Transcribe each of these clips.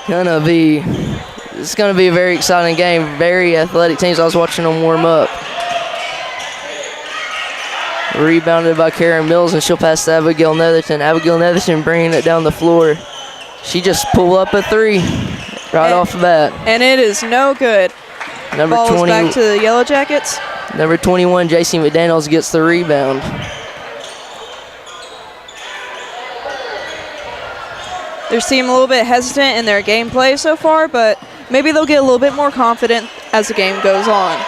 It's gonna be a very exciting game. Very athletic teams. I was watching them warm up. Rebounded by Karen Mills, and she'll pass to Abigail Netherton. Abigail Netherton bringing it down the floor. She just pulled up a three right off the bat. And it is no good. Number Ball 20. back to the Yellow Jackets. Number 21, JC McDaniels gets the rebound. They seem a little bit hesitant in their gameplay so far, but maybe they'll get a little bit more confident as the game goes on.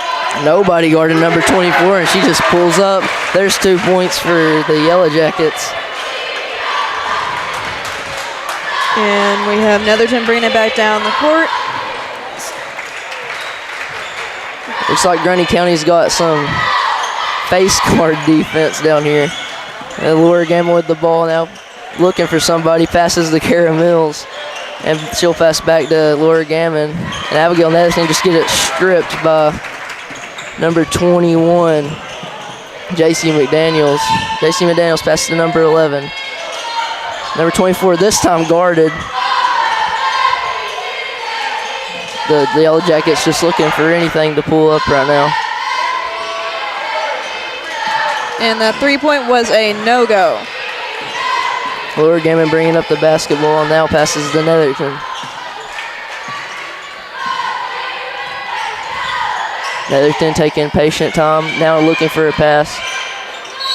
Nobody guarded number 24, and she just pulls up. There's 2 points for the Yellow Jackets. And we have Netherton bringing it back down the court. Looks like Grundy County's got some face guard defense down here. And Laura Gammon with the ball now, looking for somebody, passes to Kara Mills. And she'll pass back to Laura Gammon. And Abigail Netherton just get it stripped by number 21, JC McDaniels. JC McDaniels passes to number 11. Number 24 this time guarded. The Yellow Jackets just looking for anything to pull up right now. And that three-point was a no-go. Laura Gammon bringing up the basketball and now passes to Netherton. Netherton taking patient time, now looking for a pass.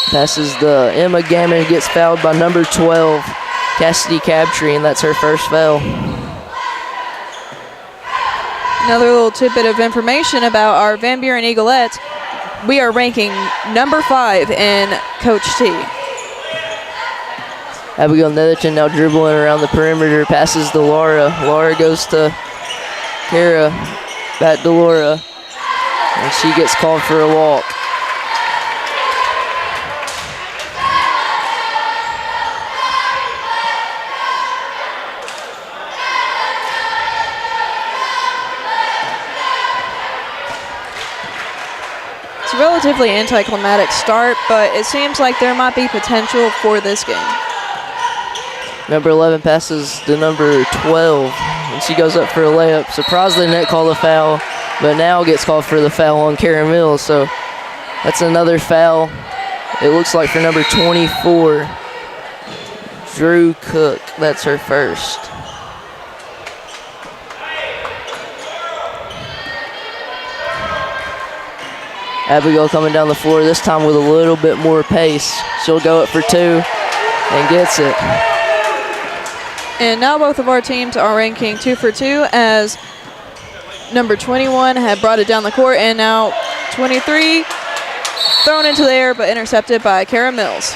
Passes to Emma Gammon, gets fouled by number 12, Cassidy Cabtree, and that's her first foul. Another little tidbit of information about our Van Buren Eaglettes. We are ranking number 5 in Coach T. Abigail Netherton now dribbling around the perimeter, passes to Laura. Laura goes to Kara, back to Laura, and she gets called for a walk. It's a relatively anticlimactic start, but it seems like there might be potential for this game. Number 11 passes to number 12, and she goes up for a layup. Surprised they didn't call the foul, but now gets called for the foul on Karen Mills. So that's another foul. It looks like for number 24, Drew Cook. That's her first. Abigail coming down the floor, this time with a little bit more pace. She'll go up for 2 and gets it. And now both of our teams are ranking 2 for 2 as number 21 had brought it down the court, and now 23 thrown into the air but intercepted by Kara Mills.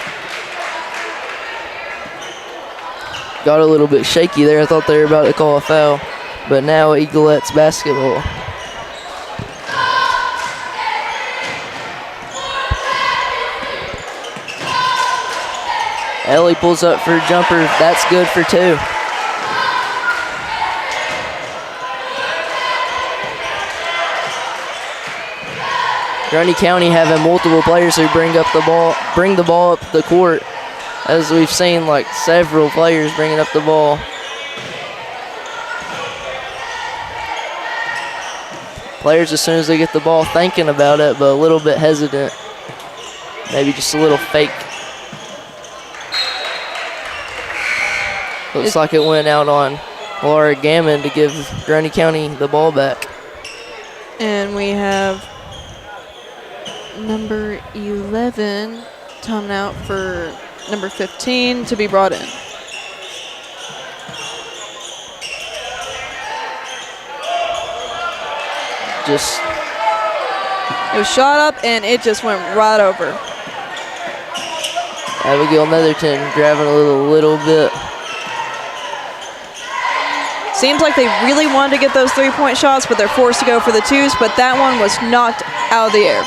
Got a little bit shaky there. I thought they were about to call a foul, but now Eaglettes basketball. Ellie pulls up for a jumper. That's good for 2. Grundy County having multiple players who bring the ball up the court, as we've seen like several players bringing up the ball. Players, as soon as they get the ball, thinking about it, but a little bit hesitant. Maybe just a little fake. Looks like it went out on Laura Gammon to give Grundy County the ball back. And we have number 11 coming out for number 15 to be brought in. It was shot up and it just went right over. Abigail Netherton grabbing a little bit. Seems like they really wanted to get those three-point shots, but they're forced to go for the 2s, but that one was knocked out of the air.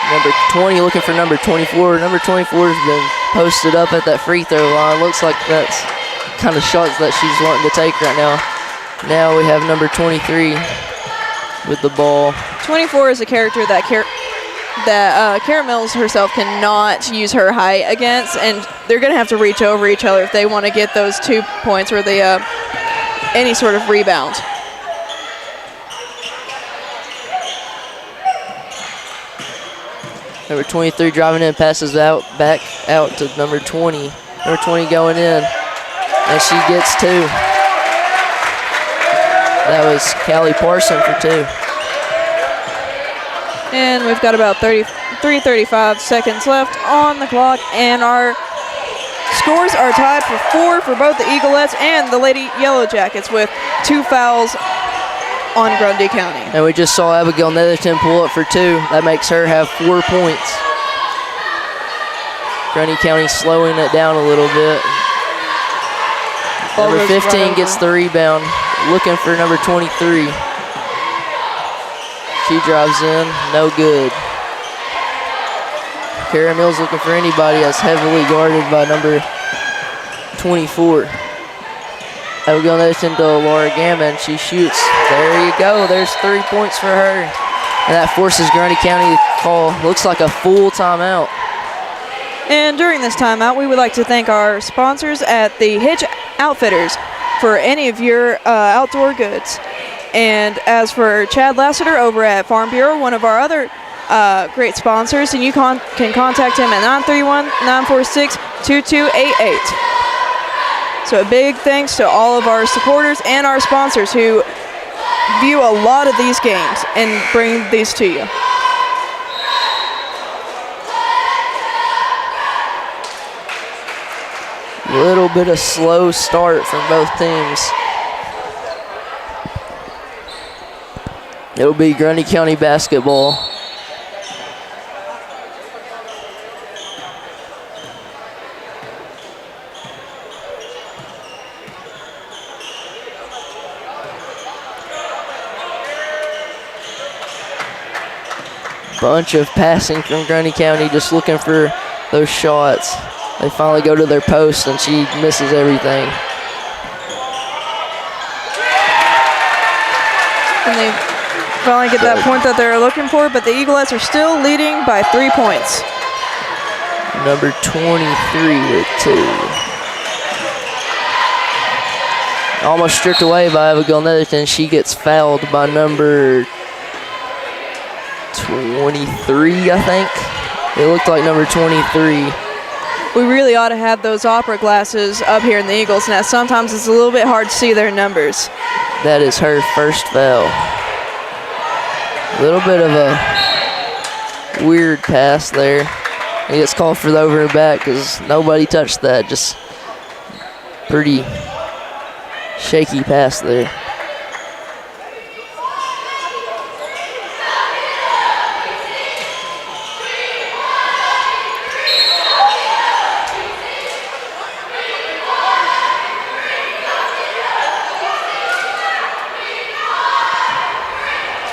Number 20 looking for number 24. Number 24 has been posted up at that free throw line. Looks like that's kind of shots that she's wanting to take right now. Now we have number 23 with the ball. 24 is a character that that Kara Mills herself cannot use her height against, and they're going to have to reach over each other if they want to get those 2 points or the any sort of rebound. Number 23 driving in, passes back out to number 20. Number 20 going in, and she gets 2. That was Callie Parson for 2. And we've got about 35 seconds left on the clock, and our scores are tied for 4 for both the Eaglettes and the Lady Yellow Jackets with 2 fouls on Grundy County. And we just saw Abigail Netherton pull up for 2. That makes her have 4 points. Grundy County slowing it down a little bit. Number 15 gets the rebound, looking for number 23. She drives in, no good. Kara Mills looking for anybody, that's heavily guarded by number 24. Abigail Netherton to Laura Gammon, she shoots. There you go, there's 3 points for her. And that forces Grundy County to call, looks like a full timeout. And during this timeout, we would like to thank our sponsors at the Hitch Outfitters for any of your outdoor goods. And as for Chad Lassiter over at Farm Bureau, one of our other great sponsors, and you can contact him at 931-946-2288. So a big thanks to all of our supporters and our sponsors who view a lot of these games and bring these to you. A little bit of slow start from both teams. It'll be Grundy County basketball. Bunch of passing from Grundy County, just looking for those shots. They finally go to their post, and she misses everything. And they finally get that point that they're looking for, but the Eaglettes are still leading by 3 points. Number 23 with 2. Almost stripped away by Abigail Netherton. She gets fouled by number 23, I think. It looked like number 23. We really ought to have those opera glasses up here in the Eagles Nest. Sometimes it's a little bit hard to see their numbers. That is her first foul. A little bit of a weird pass there. He gets called for the over and back because nobody touched that. Just pretty shaky pass there.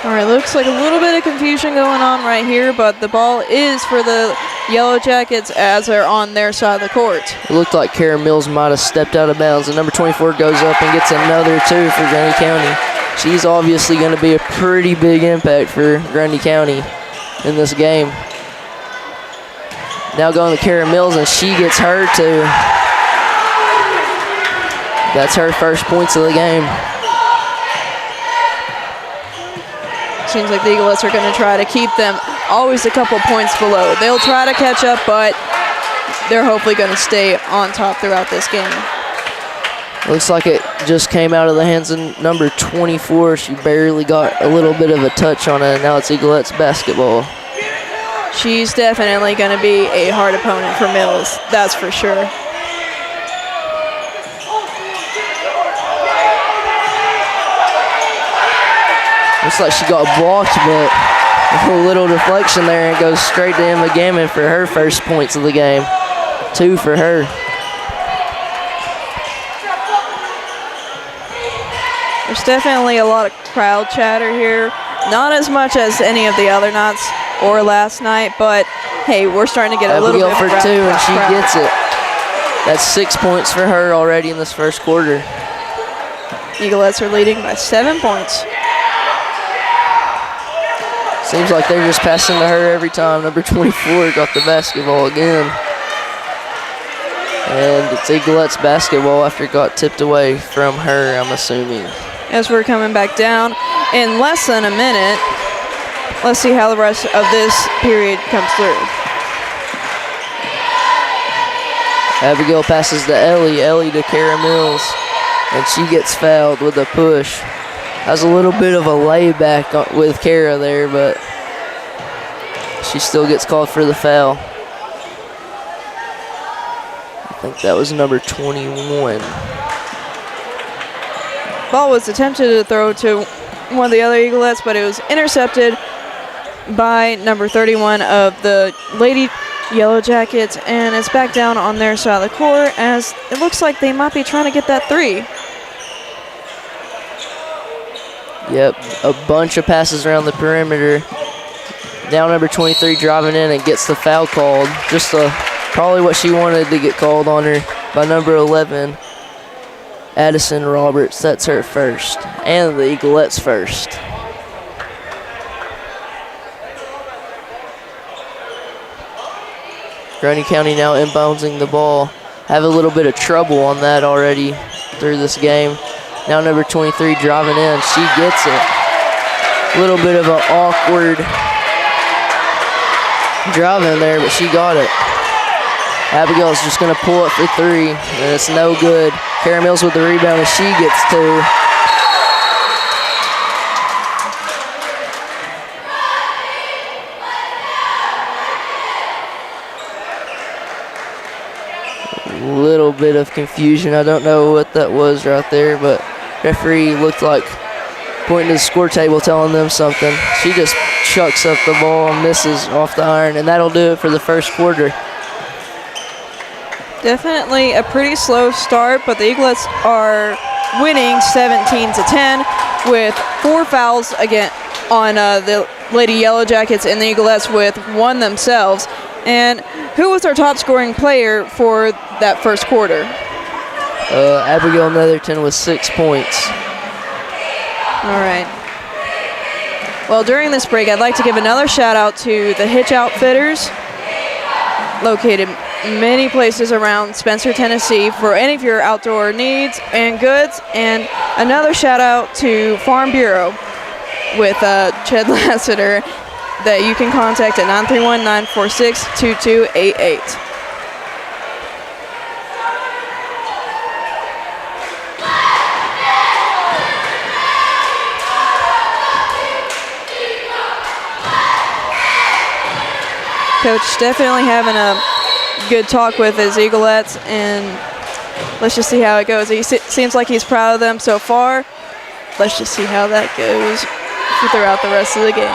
All right, looks like a little bit of confusion going on right here, but the ball is for the Yellow Jackets as they're on their side of the court. It looked like Kara Mills might have stepped out of bounds, and number 24 goes up and gets another 2 for Grundy County. She's obviously going to be a pretty big impact for Grundy County in this game. Now going to Kara Mills, and she gets her 2. That's her first points of the game. Seems like the Eaglettes are going to try to keep them always a couple points below. They'll try to catch up, but they're hopefully going to stay on top throughout this game. Looks like it just came out of the hands of number 24. She barely got a little bit of a touch on it. Now it's Eaglettes basketball. She's definitely going to be a hard opponent for Mills, that's for sure. Looks like she got blocked, but a little deflection there, and goes straight to Emma Gammon for her first points of the game. 2 for her. There's definitely a lot of crowd chatter here. Not as much as any of the other nights or last night, but hey, we're starting to get a little bit of for 2, and she gets it. That's 6 points for her already in this first quarter. Eaglettes are leading by 7 points. Seems like they're just passing to her every time. Number 24 got the basketball again. And it's Eaglettes basketball after it got tipped away from her, I'm assuming. As we're coming back down in less than a minute, let's see how the rest of this period comes through. Abigail passes to Ellie. Ellie to Kara Mills. And she gets fouled with a push. Has a little bit of a layback with Kara there, but she still gets called for the foul. I think that was number 21. Ball was attempted to throw to one of the other Eaglettes, but it was intercepted by number 31 of the Lady Yellow Jackets, and it's back down on their side of the court as it looks like they might be trying to get that three. Yep, a bunch of passes around the perimeter. Now number 23 driving in and gets the foul called. Just probably what she wanted to get called on her by number 11, Addison Roberts. That's her first, and the Eaglettes first. Grundy County now inbounding the ball. Have a little bit of trouble on that already through this game. Now number 23 driving in. She gets it. A little bit of an awkward drive in there, but she got it. Abigail's just going to pull it for three, and it's no good. Kara Mills with the rebound, and she gets two. Little bit of confusion. I don't know what that was right there, but referee looked like pointing to the score table telling them something. She just chucks up the ball and misses off the iron, and that'll do it for the first quarter. Definitely a pretty slow start, but the Eaglettes are winning 17-10 with 4 fouls again on the Lady Yellow Jackets and the Eaglettes with 1 themselves. And who was our top scoring player for that first quarter? Abigail Netherton with 6 points. All right. Well, during this break, I'd like to give another shout out to the Hitch Outfitters, located many places around Spencer, Tennessee, for any of your outdoor needs and goods. And another shout out to Farm Bureau with Ched Lassiter that you can contact at 931-946-2288. Coach definitely having a good talk with his Eaglettes, and let's just see how it goes. He seems like he's proud of them so far. Let's just see how that goes throughout the rest of the game.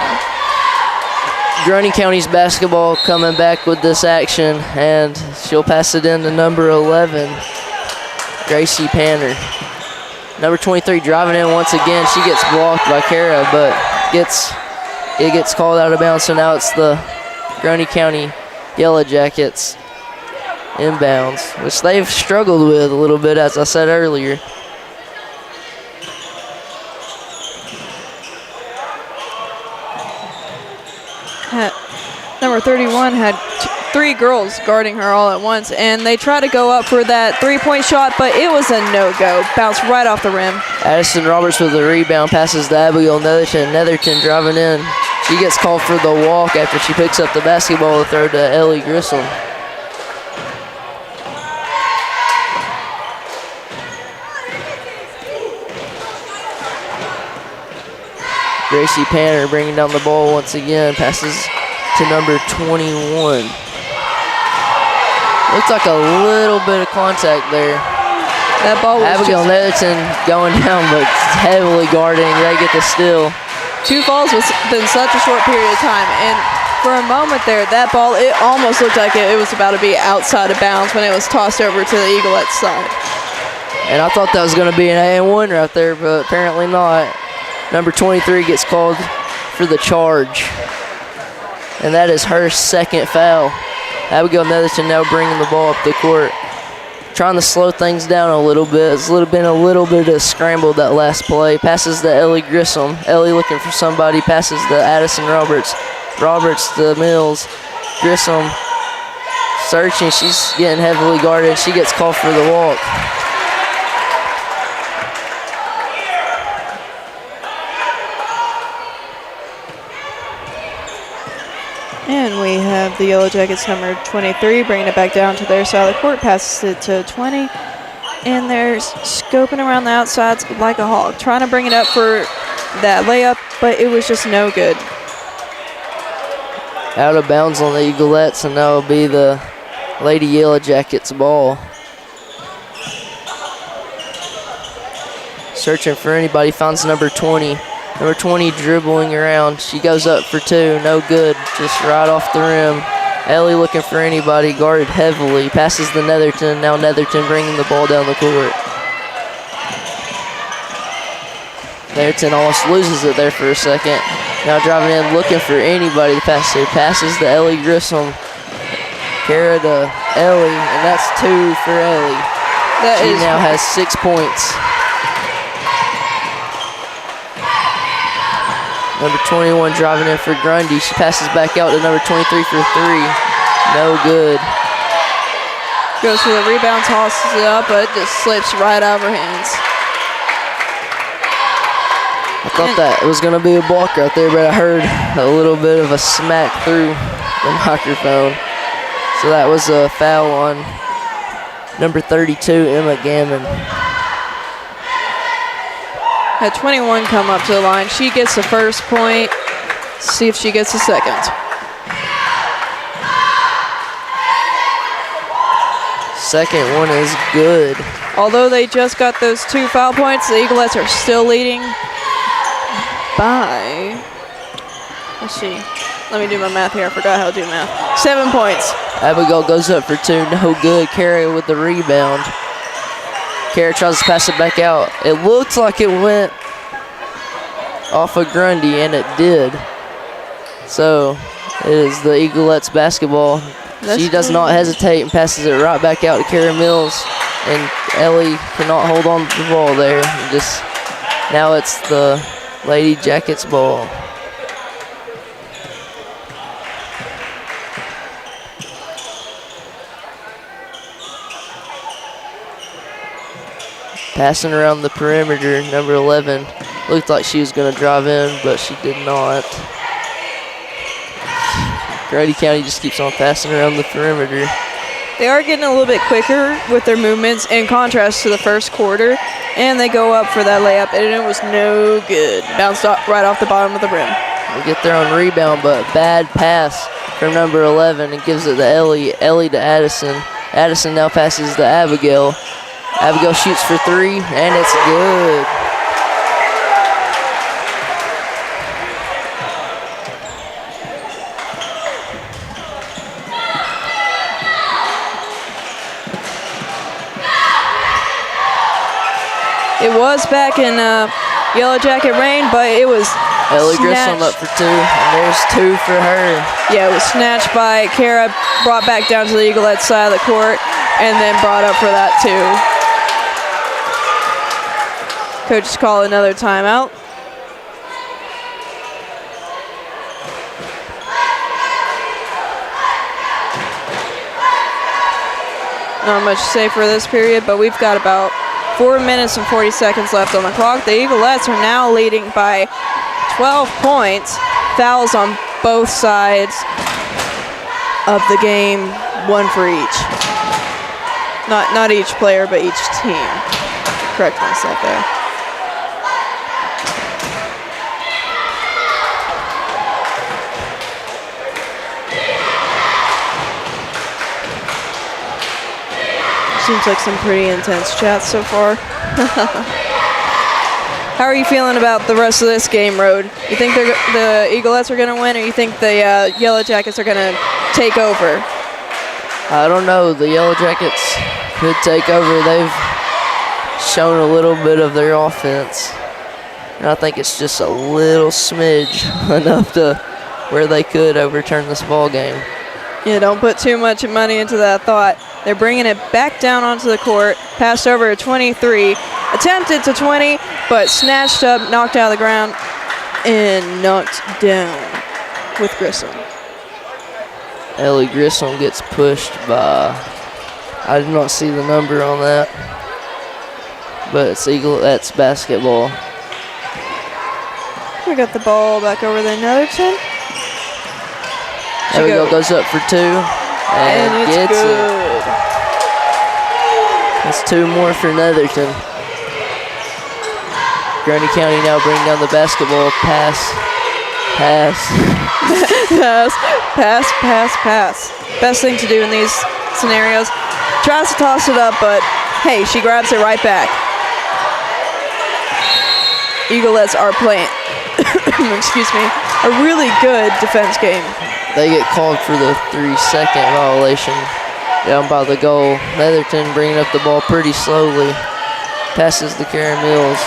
Grundy County's basketball coming back with this action, and she'll pass it in to number 11, Gracie Panner. Number 23 driving in once again. She gets blocked by Kara, but it gets called out of bounds, so now it's the Grundy County Yellow Jackets inbounds, which they've struggled with a little bit, as I said earlier. Number 31 had 3 girls guarding her all at once, and they tried to go up for that three-point shot, but it was a no-go. Bounced right off the rim. Addison Roberts with the rebound, passes to Abigail Netherton. Netherton driving in. She gets called for the walk after she picks up the basketball to throw to Ellie Grissom. Gracie Panner bringing down the ball once again, passes to number 21. Looks like a little bit of contact there. That ball was Abigail Netherton going down, but heavily guarding. They get the steal. 2 falls within such a short period of time, and for a moment there, that ball, it almost looked like it was about to be outside of bounds when it was tossed over to the Eaglettes side. And I thought that was going to be an and 1 right there, but apparently not. Number 23 gets called for the charge, and that is her second foul. Abigail Netherton now bringing the ball up the court. trying to slow things down a little bit. It's been a little bit of scramble that last play. Passes to Ellie Grissom. Ellie looking for somebody. Passes to Addison Roberts. Roberts to Mills. Grissom searching. She's getting heavily guarded. She gets called for the walk. And we have the Yellow Jackets number 23 bringing it back down to their side of the court, passes it to 20. And they're scoping around the outsides like a hawk, trying to bring it up for that layup, but it was just no good. Out of bounds on the Eaglettes, and that will be the Lady Yellow Jackets ball. Searching for anybody, finds number 20. Number 20 dribbling around. She goes up for two, no good, just right off the rim. Ellie looking for anybody, guarded heavily. Passes to Netherton, now Netherton bringing the ball down the court. Netherton almost loses it there for a second. Now driving in, looking for anybody to pass to. Passes to Ellie Grissom. Kara to Ellie, and that's two for Ellie. She now has 6 points. Number 21 driving in for Grundy. She passes back out to number 23 for three. No good. Goes for the rebound, tosses it up, but it just slips right out of her hands. I thought that it was going to be a block right there, but I heard a little bit of a smack through the microphone. So that was a foul on number 32, Emma Gammon. Had 21 come up to the line. She gets the first point. See if she gets the second. Second one is good. Although they just got those 2 foul points, the Eaglettes are still leading by, let's see. Let me do my math here. I forgot how to do math. 7 points. Abigail goes up for two, no good. Carey with the rebound. Carey tries to pass it back out. It looks like it went off of Grundy, and it did. So it is the Eaglettes basketball. She does not hesitate and passes it right back out to Carey Mills, and Ellie cannot hold on to the ball there. Now it's the Lady Jackets ball. Passing around the perimeter, number 11. Looked like she was going to drive in, but she did not. Grundy County just keeps on passing around the perimeter. They are getting a little bit quicker with their movements in contrast to the first quarter, and they go up for that layup, and it was no good. Bounced right off the bottom of the rim. They get there on rebound, but bad pass from number 11 and gives it to Ellie. Ellie to Addison. Addison now passes to Abigail. Abigail shoots for three, and it's good. It was back in Yellow Jacket rain, but it was Ellie Grissom up for two, and there's two for her. Yeah, it was snatched by Kara, brought back down to the Eaglettes side of the court, and then brought up for that too. Coaches call another timeout. Not much to say for this period, but we've got about 4 minutes and 40 seconds left on the clock. The Eaglettes are now leading by 12 points. Fouls on both sides of the game, one for each. Not each player, but each team. Correct myself there. Seems like some pretty intense chats so far. How are you feeling about the rest of this game, Road? You think the Eaglettes are going to win, or you think the Yellow Jackets are going to take over? I don't know. The Yellow Jackets could take over. They've shown a little bit of their offense, and I think it's just a little smidge enough to where they could overturn this ball game. Yeah, don't put too much money into that thought. They're bringing it back down onto the court. Passed over to 23. Attempted to 20, but snatched up, knocked out of the ground, and knocked down with Grissom. Ellie Grissom gets pushed by, I did not see the number on that, but it's Eaglettes basketball. We got the ball back over to Netherton. There we go, goes up for 2 and it's gets good. it. That's 2 more for Netherton. Grundy County now bringing down the basketball. Pass. pass. Best thing to do in these scenarios. Tries to toss it up, but hey, she grabs it right back. Eaglettes are playing, excuse me, a really good defense game. They get called for the 3-second violation down by the goal. Netherton bringing up the ball pretty slowly. Passes to Karen Mills.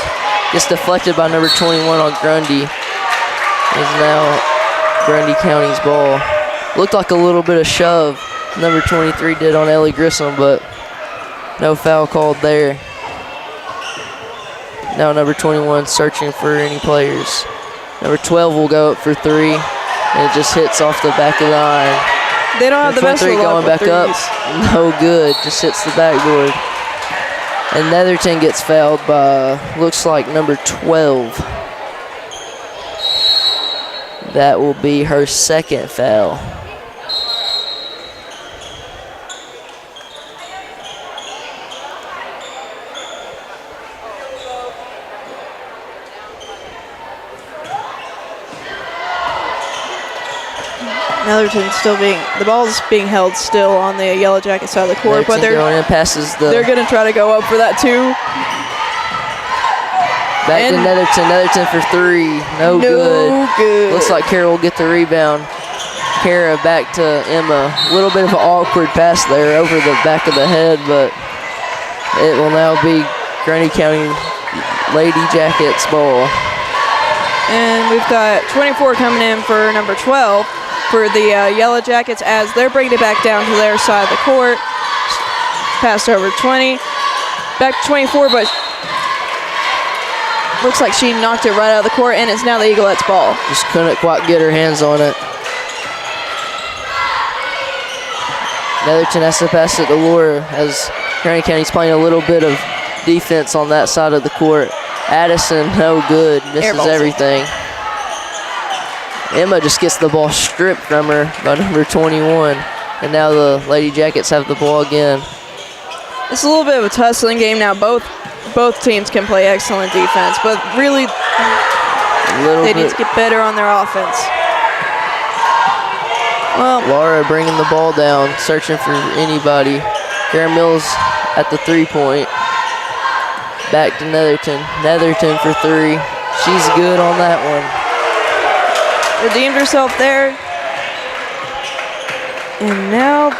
Gets deflected by number 21 on Grundy. Is now Grundy County's ball. Looked like a little bit of shove number 23 did on Ellie Grissom, but no foul called there. Now number 21 searching for any players. Number 12 will go up for 3, and it just hits off the back of the iron. They don't have the best of luck going back with up. threes. No good. Just hits the backboard. And Netherton gets fouled by, looks like number 12. That will be her 2nd foul. Netherton still the ball's being held still on the Yellow Jacket side of the court, but they're going in, passes they're going to try to go up for that too. Back to Netherton for 3. No good. Looks like Kara will get the rebound. Kara back to Emma. A little bit of an awkward pass there over the back of the head, but it will now be Grundy County Lady Jackets ball. And we've got 24 coming in for number 12 for the Yellow Jackets as they're bringing it back down to their side of the court. Passed over 20. Back to 24, but looks like she knocked it right out of the court, and it's now the Eaglettes ball. Just couldn't quite get her hands on it. Netherton has to pass it to Laura as Grundy County's playing a little bit of defense on that side of the court. Addison, no good, misses everything. Emma just gets the ball stripped from her by number 21, and now the Lady Jackets have the ball again. It's a little bit of a tussling game now. Both teams can play excellent defense, but really they need to get better on their offense. Well, Laura bringing the ball down, searching for anybody. Karen Mills at the 3-point. Back to Netherton. Netherton for 3. She's good on that one. Redeemed herself there. And now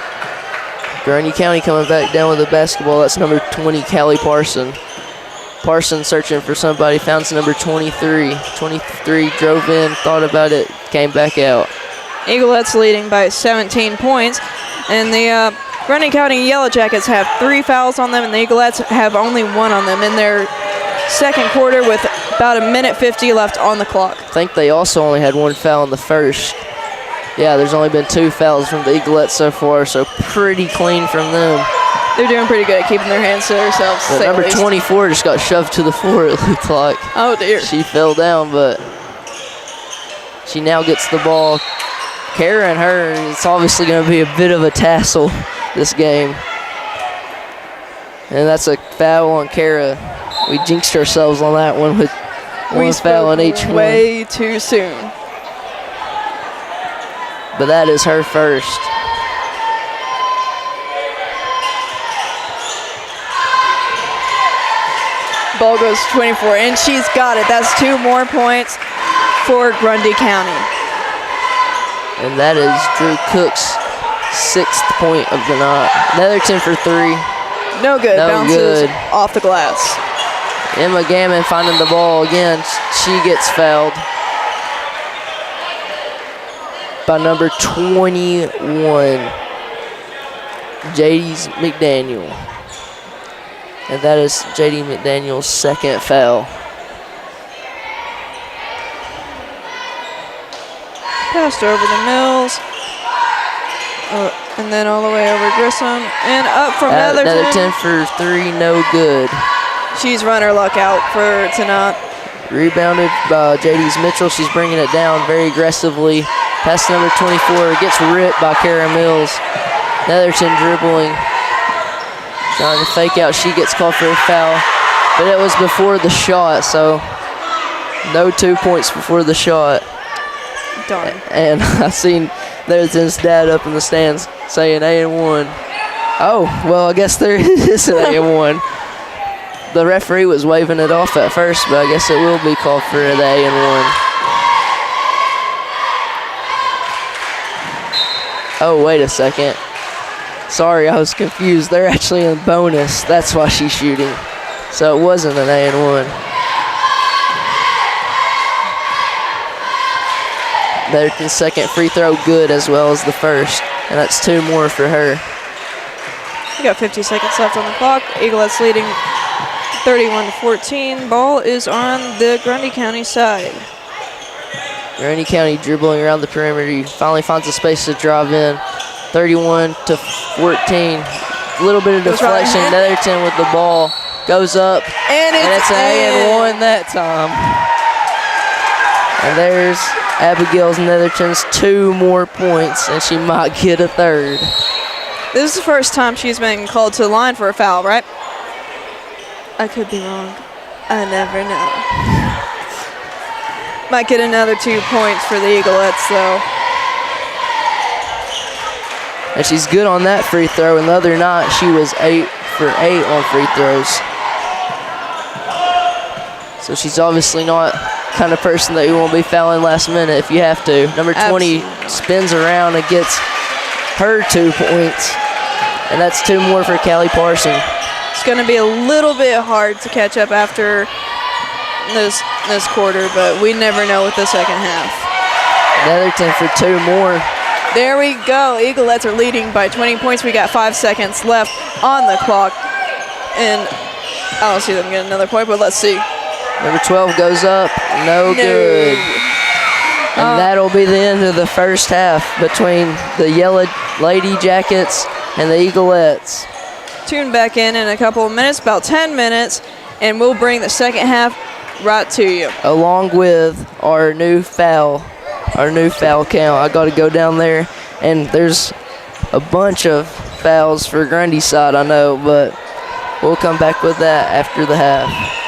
Grundy County coming back down with the basketball. That's number 20, Callie Parson. Parson searching for somebody, found number 23. 23 drove in, thought about it, came back out. Eaglettes leading by 17 points. And the Grundy County Yellow Jackets have 3 fouls on them, and the Eaglettes have only 1 on them in their second quarter with about 1:50 left on the clock. I think they also only had 1 foul in the first. Yeah, there's only been 2 fouls from the Eaglettes so far, so pretty clean from them. They're doing pretty good at keeping their hands to themselves. But number 24 just got shoved to the floor, it looked like. Oh, dear. She fell down, but she now gets the ball. Kara and her, it's obviously going to be a bit of a tassel this game. And that's a foul on Kara. We jinxed ourselves on that one with 1 foul on each one. Way too soon. But that is her first. Ball goes to 24, and she's got it. That's 2 more points for Grundy County. And that is Drew Cook's 6th point of the night. Netherton for 3. No good. Bounces off the glass. Emma Gammon finding the ball again. She gets fouled by number 21. JD McDaniel. And that is JD McDaniel's second foul. Passed over to Mills. And then all the way over Grissom. And up from Netherton. Netherton for three, no good. She's run her luck out for tonight. Rebounded by JD's Mitchell. She's bringing it down very aggressively. Pass number 24 gets ripped by Kara Mills. Netherton dribbling. Trying to fake out. She gets called for a foul. But it was before the shot, so no 2 points before the shot. Darn. And I seen Netherton's dad up in the stands saying A&1. Oh, well, I guess there is an A&1. The referee was waving it off at first, but I guess it will be called for the A&1. Oh, wait a second. Sorry, I was confused. They're actually in bonus. That's why she's shooting. So it wasn't an A&1. Netherton's second free throw good as well as the first. And that's two more for her. We got 50 seconds left on the clock. Eaglets leading 31-14. Ball is on the Grundy County side. Grundy County dribbling around the perimeter. He finally finds a space to drive in. 31-14. A little bit of deflection. Right. Netherton with the ball. Goes up. And it's an A&1 that time. And there's Abigail's Netherton's 2 more points, and she might get a third. This is the first time she's been called to the line for a foul, right? I could be wrong. I never know. Might get another 2 points for the Eaglettes, though. And she's good on that free throw, and the other night she was 8 for 8 on free throws. So she's obviously not kind of person that you won't be fouling last minute if you have to. Number 20 spins around and gets her 2 points. And that's 2 more for Callie Parson. It's going to be a little bit hard to catch up after this quarter, but we never know with the second half. Netherton for 2 more. There we go. Eaglettes are leading by 20 points. We got 5 seconds left on the clock. And I don't see them get another point, but let's see. Number 12 goes up. No good. And that'll be the end of the first half between the Yellow Lady Jackets and the Eaglettes. Tune back in a couple of minutes, about 10 minutes, and we'll bring the second half right to you. Along with our new foul count. I got to go down there, and there's a bunch of fouls for Grundy's side, I know, but we'll come back with that after the half.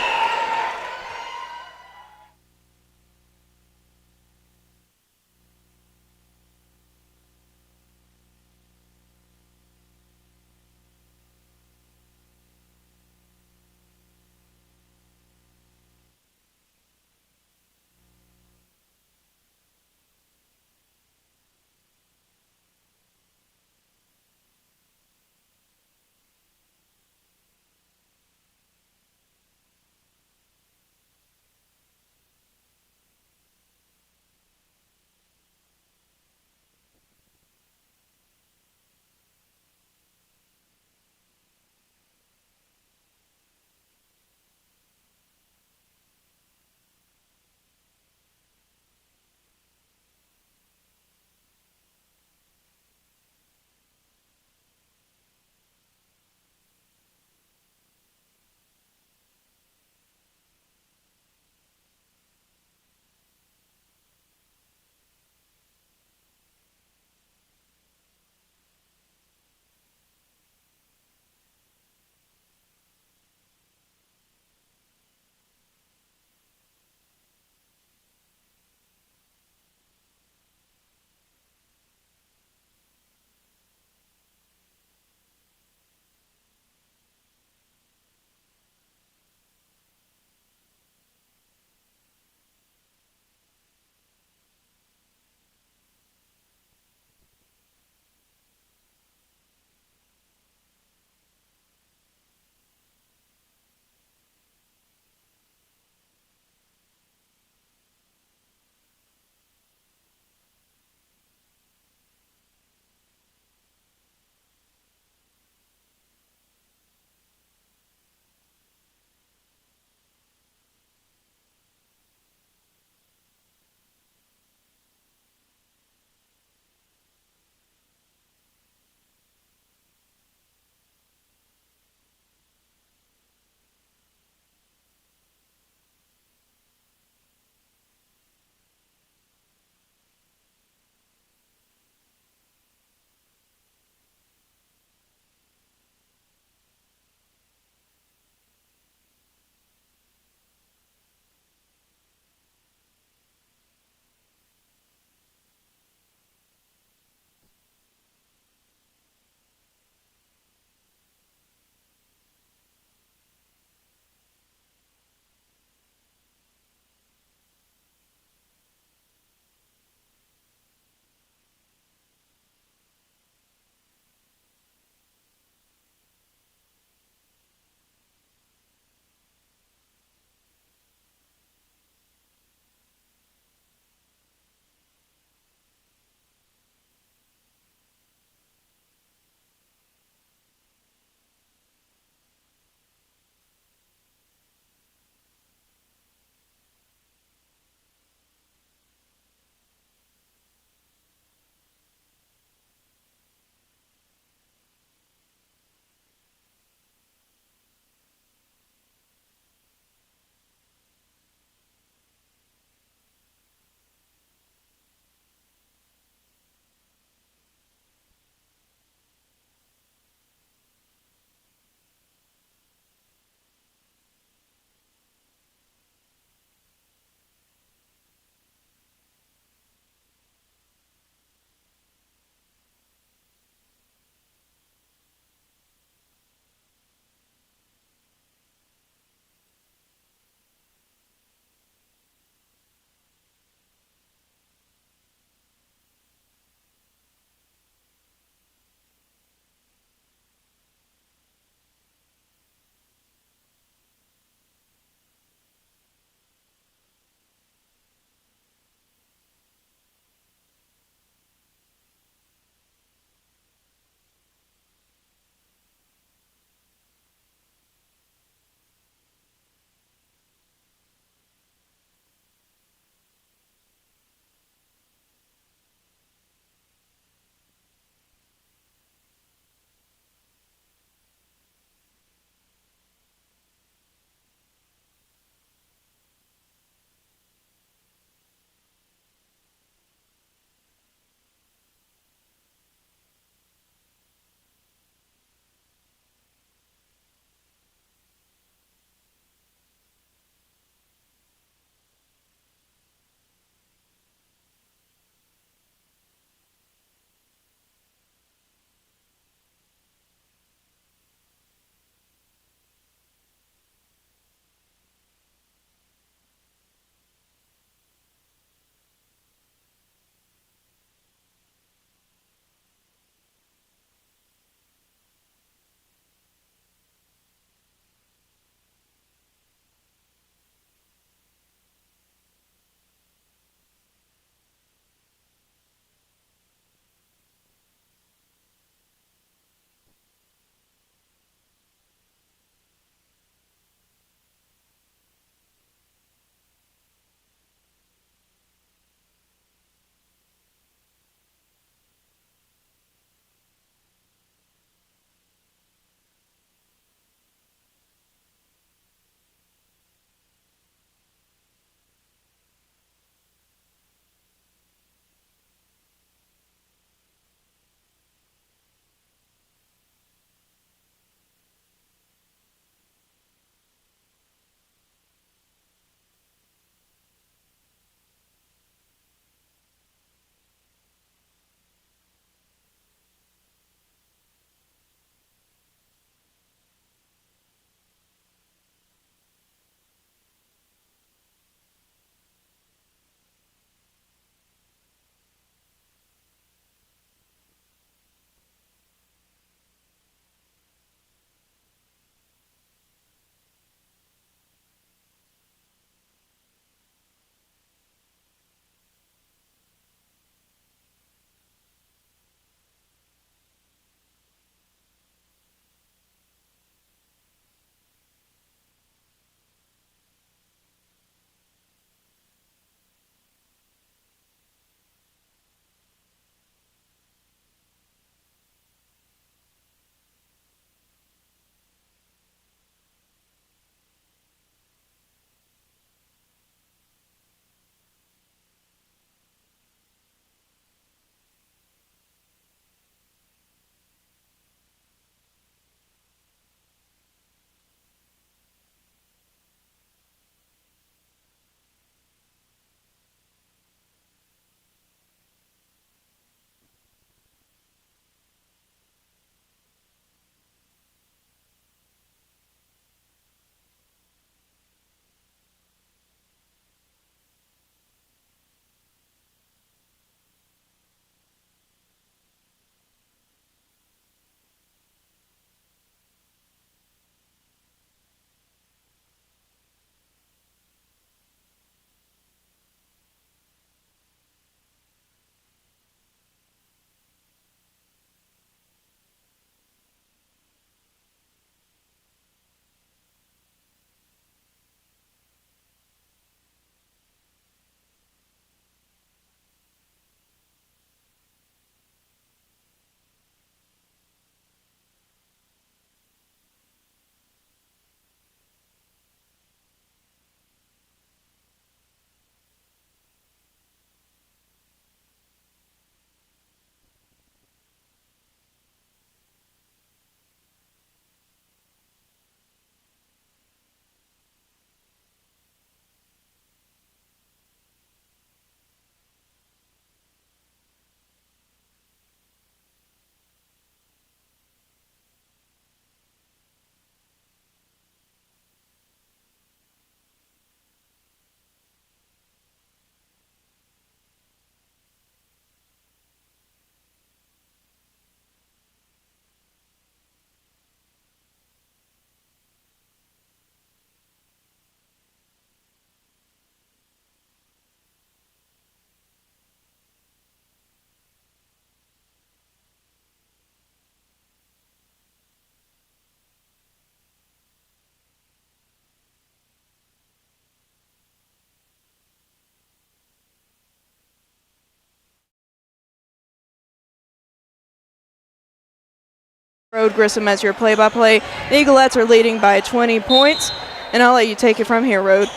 Road Grissom as your play-by-play. The Eaglettes are leading by 20 points, and I'll let you take it from here, Road.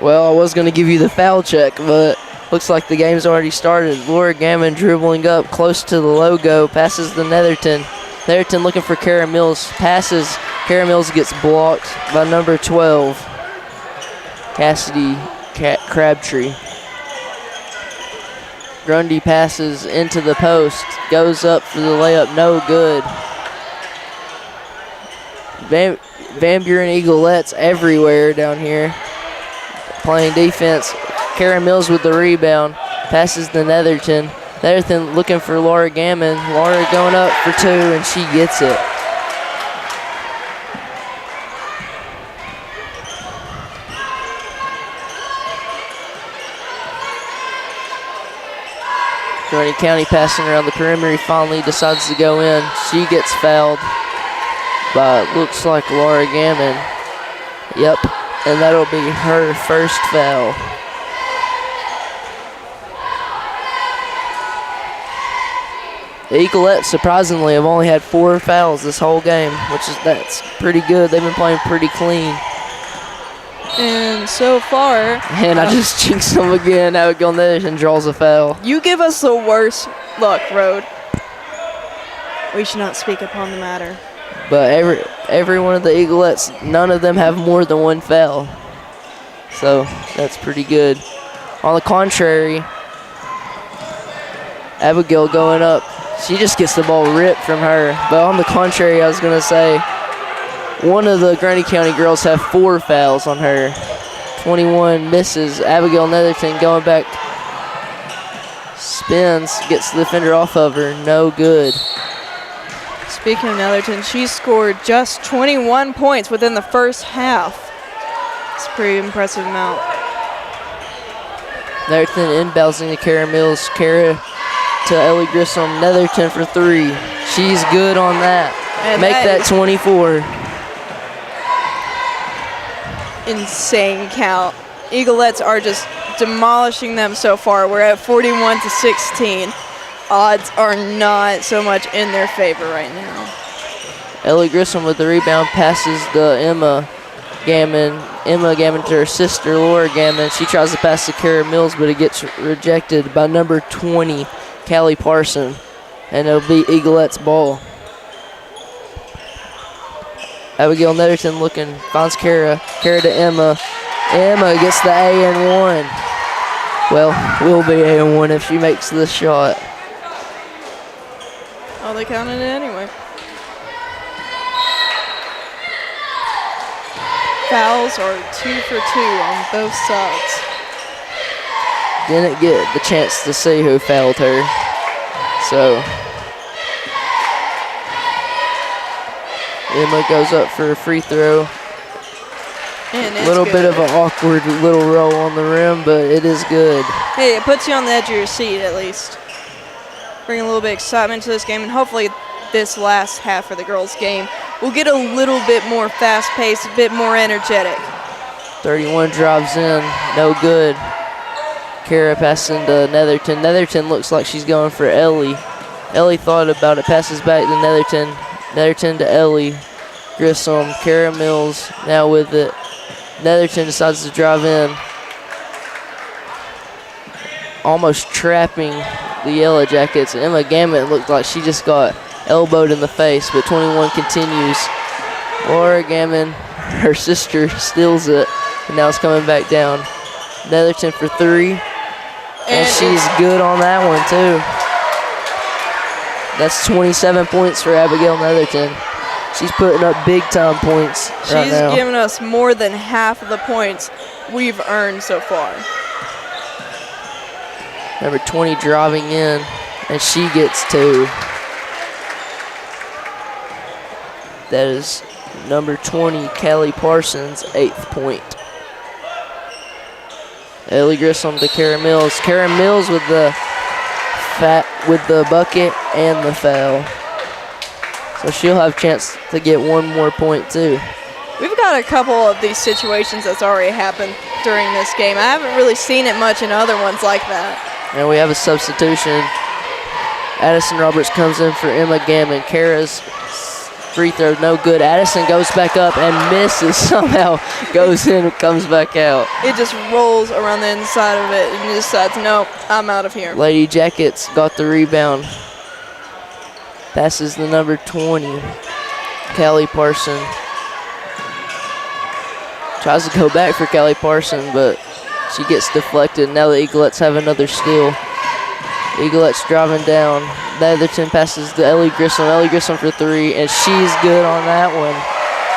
Well, I was going to give you the foul check, but looks like the game's already started. Laura Gammon dribbling up close to the logo, passes to Netherton. Netherton looking for Kara Mills, passes. Kara Mills gets blocked by number 12, Cassidy Crabtree. Grundy passes into the post, goes up for the layup, no good. Van Buren Eaglettes everywhere down here, playing defense. Kara Mills with the rebound, passes to Netherton. Netherton looking for Laura Gammon. Laura going up for two, and she gets it. Grundy County passing around the perimeter, finally decides to go in. She gets fouled by, looks like, Laura Gammon. Yep, and that'll be her first foul. The Eaglettes, surprisingly, have only had 4 fouls this whole game, that's pretty good. They've been playing pretty clean. And so far... And I just jinxed them again. Abigail Netherton draws a foul. You give us the worst luck, Road. We should not speak upon the matter. But every one of the Eaglettes, none of them have more than 1 foul. So that's pretty good. On the contrary, Abigail going up. She just gets the ball ripped from her. But on the contrary, I was going to say, one of the Grundy County girls have 4 fouls on her. 21 misses. Abigail Netherton going back, spins, gets the defender off of her. No good. Speaking of Netherton, she scored just 21 points within the first half. It's a pretty impressive amount. Netherton inbounding to Kara Mills. Kara to Ellie Grissom. Netherton for 3. She's good on that. And make that 24. Insane count. Eaglettes are just demolishing them so far. We're at 41-16. Odds are not so much in their favor right now. Ellie Grissom with the rebound, passes to Emma Gammon. Emma Gammon to her sister, Laura Gammon. She tries to pass to Kara Mills, but it gets rejected by number 20, Callie Parson. And it'll be Eaglettes' ball. Abigail Netherton looking, finds Kara. Kara to Emma. Emma gets the A and 1. Well, will be A and 1 if she makes this shot. Oh, they counted it anyway. Fouls are 2 for 2 on both sides. Didn't get the chance to see who fouled her. So Emma goes up for a free throw. A little bit of an awkward little roll on the rim, but it is good. Hey, it puts you on the edge of your seat at least. Bring a little bit of excitement to this game, and hopefully this last half of the girls' game will get a little bit more fast-paced, a bit more energetic. 31 drives in, no good. Kara passing to Netherton. Netherton looks like she's going for Ellie. Ellie thought about it, passes back to Netherton. Netherton to Ellie Grissom. Kara Mills now with it. Netherton decides to drive in, almost trapping the Yellow Jackets. Emma Gammon looked like she just got elbowed in the face, but 21 continues. Laura Gammon, her sister, steals it, and now it's coming back down. Netherton for 3, and she's good on that one too. That's 27 points for Abigail Netherton. She's putting up big-time points right now. She's given us more than half of the points we've earned so far. Number 20 driving in, and she gets 2. That is number 20, Callie Parsons' 8th point. Ellie Grissom to Kara Mills. Kara Mills with the bucket and the foul. So she'll have a chance to get 1 more point too. We've got a couple of these situations that's already happened during this game. I haven't really seen it much in other ones like that. And we have a substitution. Addison Roberts comes in for Emma Gammon. Kara's free throw, no good. Addison goes back up and misses. Somehow goes in and comes back out. It just rolls around the inside of it and decides, nope, I'm out of here. Lady Jackets got the rebound. Passes the number 20, Callie Parson. Tries to go back for Callie Parson, but she gets deflected. Now the Eaglettes have another steal. Eaglettes driving down. Netherton passes to Ellie Grissom. Ellie Grissom for three, and she's good on that one.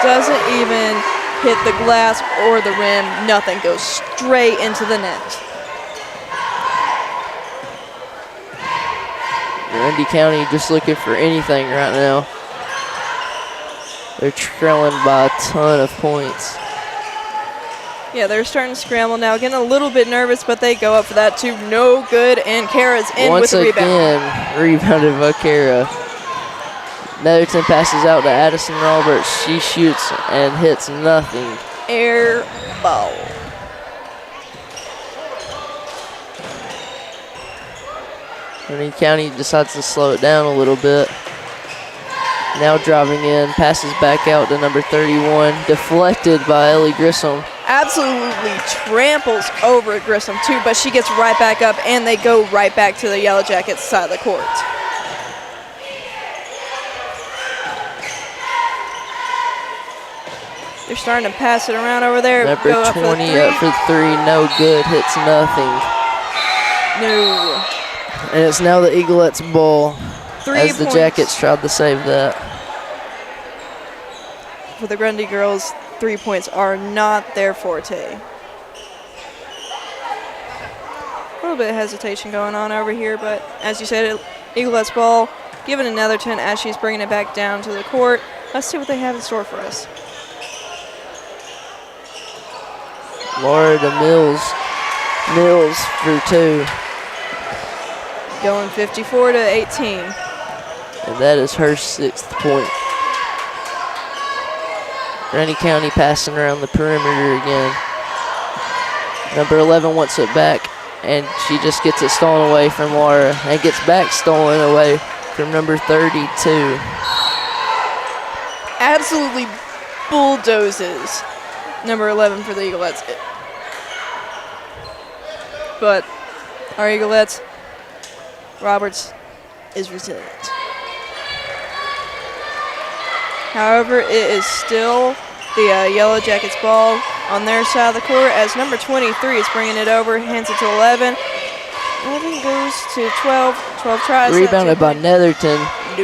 Doesn't even hit the glass or the rim. Nothing. Goes straight into the net. Grundy County just looking for anything right now. They're trailing by a ton of points. Yeah, they're starting to scramble now, getting a little bit nervous, but they go up for that too. No good, and Kara's in with the rebound. Once again, rebounded by Kara. Netherton passes out to Addison Roberts. She shoots and hits nothing. Air ball. Grundy County decides to slow it down a little bit. Now driving in, passes back out to number 31, deflected by Ellie Grissom. Absolutely tramples over Grissom too, but she gets right back up and they go right back to the Yellow Jackets side of the court. They're starting to pass it around over there. Number 20 up for three, no good, hits nothing. No. And it's now the Eaglettes' ball as the points. Jackets tried to save that. For the Grundy girls, 3 points are not their forte. A little bit of hesitation going on over here, but as you said, Eaglettes' ball given to Netherton as she's bringing it back down to the court. Let's see what they have in store for us. Laura DeMills. Mills for two. Going 54-18. And that is her 6th point. Grundy County passing around the perimeter again. Number 11 wants it back, and she just gets it stolen away from Laura, and gets back stolen away from number 32. Absolutely bulldozes number 11 for the Eaglettes. But our Eaglettes, Roberts is resilient. However, it is still the Yellow Jackets ball on their side of the court as number 23 is bringing it over, hands it to 11. 11 goes to 12. 12 tries. Rebounded by Netherton.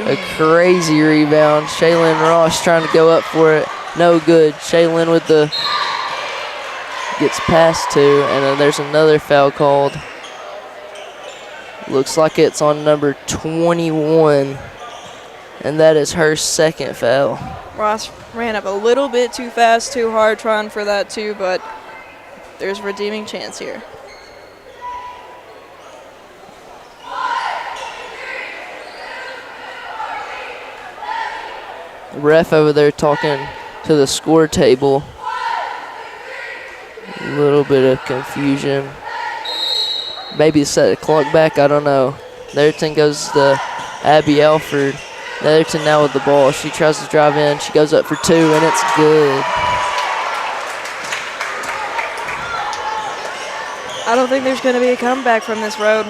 A crazy rebound. Shaylin Ross trying to go up for it. No good. Shaylin with the gets past two, and then there's another foul called. Looks like it's on number 21, and that is her 2nd foul. Ross ran up a little bit too fast, too hard, trying for that too, but there's a redeeming chance here. The ref over there talking to the score table. A little bit of confusion. Maybe set the clock back, I don't know. Netherton goes to Abby Alford. Netherton now with the ball. She tries to drive in. She goes up for two, and it's good. I don't think there's going to be a comeback from this road.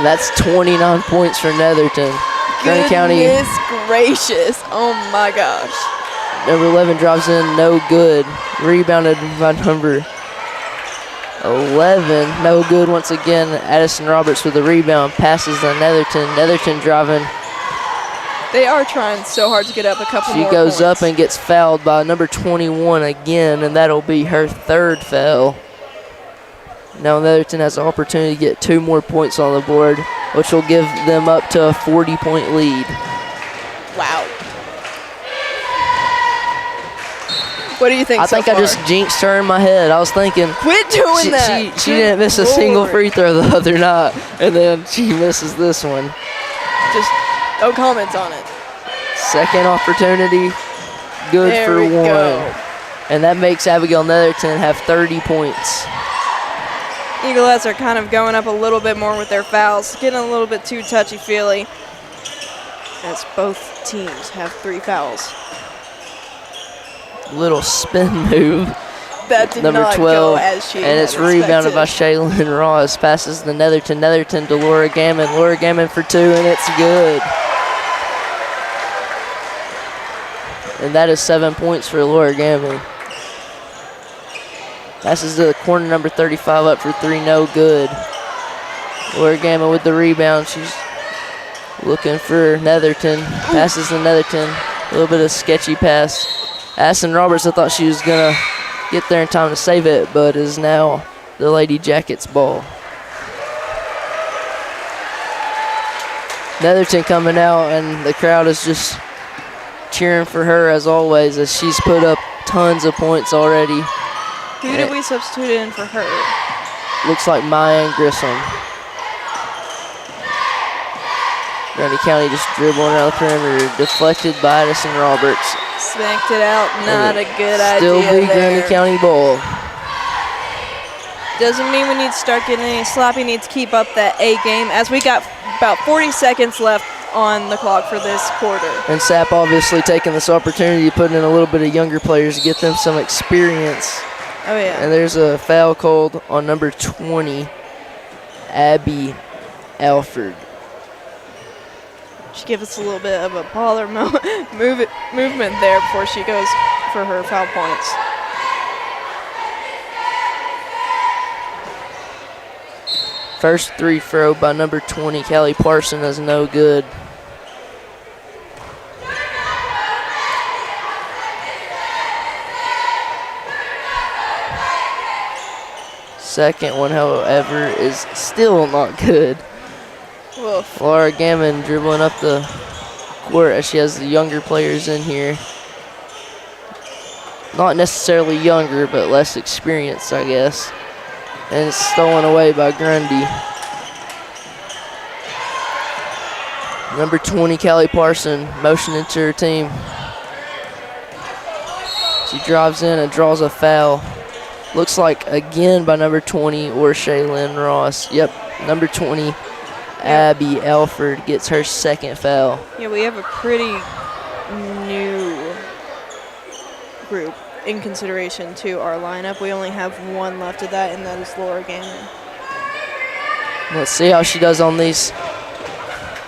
That's 29 points for Netherton. Grundy County. Goodness gracious. Oh, my gosh. Number 11 drives in, no good. Rebounded by number 11, no good once again. Addison Roberts with the rebound, passes to Netherton. Netherton driving. They are trying so hard to get up a couple more She goes points. up and gets fouled by number 21 again, and that'll be her 3rd foul. Now Netherton has the opportunity to get 2 more points on the board, which will give them up to a 40-point lead. Wow. What do you think I so think far? I just jinxed her in my head. I was thinking, Quit doing that. She didn't miss a Good single Lord. free throw the other night, and then she misses this one. Just no comments on it. 2nd opportunity, good There for we 1. go. And that makes Abigail Netherton have 30 points. Eaglettes are kind of going up a little bit more with their fouls, getting a little bit too touchy-feely, as both teams have 3 fouls. Little spin move. That did Number not 12, go as she and it's had rebounded by expected. Shaylin Ross. Passes to Netherton. Netherton to Laura Gammon. Laura Gammon for 2, and it's good. And that is 7 points for Laura Gammon. Passes to the corner, number 35 up for 3, no good. Laura Gammon with the rebound. She's looking for Netherton. Passes to Netherton. A little bit of sketchy pass. Aston Roberts, I thought she was going to get there in time to save it, but is now the Lady Jackets ball. Netherton coming out, and the crowd is just cheering for her as always, as she's put up tons of points already. Who did we substitute in for her? Looks like Maya Grissom. Grundy County just dribbling around the perimeter, deflected by Addison Roberts. Smacked it out, not a good Still idea be there. Grundy County ball. Doesn't mean we need to start getting any sloppy. Need to keep up that A game, as we got about 40 seconds left on the clock for this quarter. And Sapp obviously taking this opportunity to put in a little bit of younger players to get them some experience. Oh, yeah. And there's a foul called on number 20, Abby Alford. She gives us a little bit of a baller movement there before she goes for her foul points. First free throw by number 20, Callie Parson, is no good. Second one, however, is still not good. Woof. Laura Gammon dribbling up the court as she has the younger players in here. Not necessarily younger, but less experienced, I guess. And it's stolen away by Grundy. Number 20, Callie Parson, motioning to her team. She drives in and draws a foul. Looks like again by number 20 or Shaylin Ross. Yep, number 20, Abby Alford gets her second foul. Yeah, we have a pretty new group in consideration to our lineup. We only have one left of that, and that is Laura Gammon. Let's see how she does on these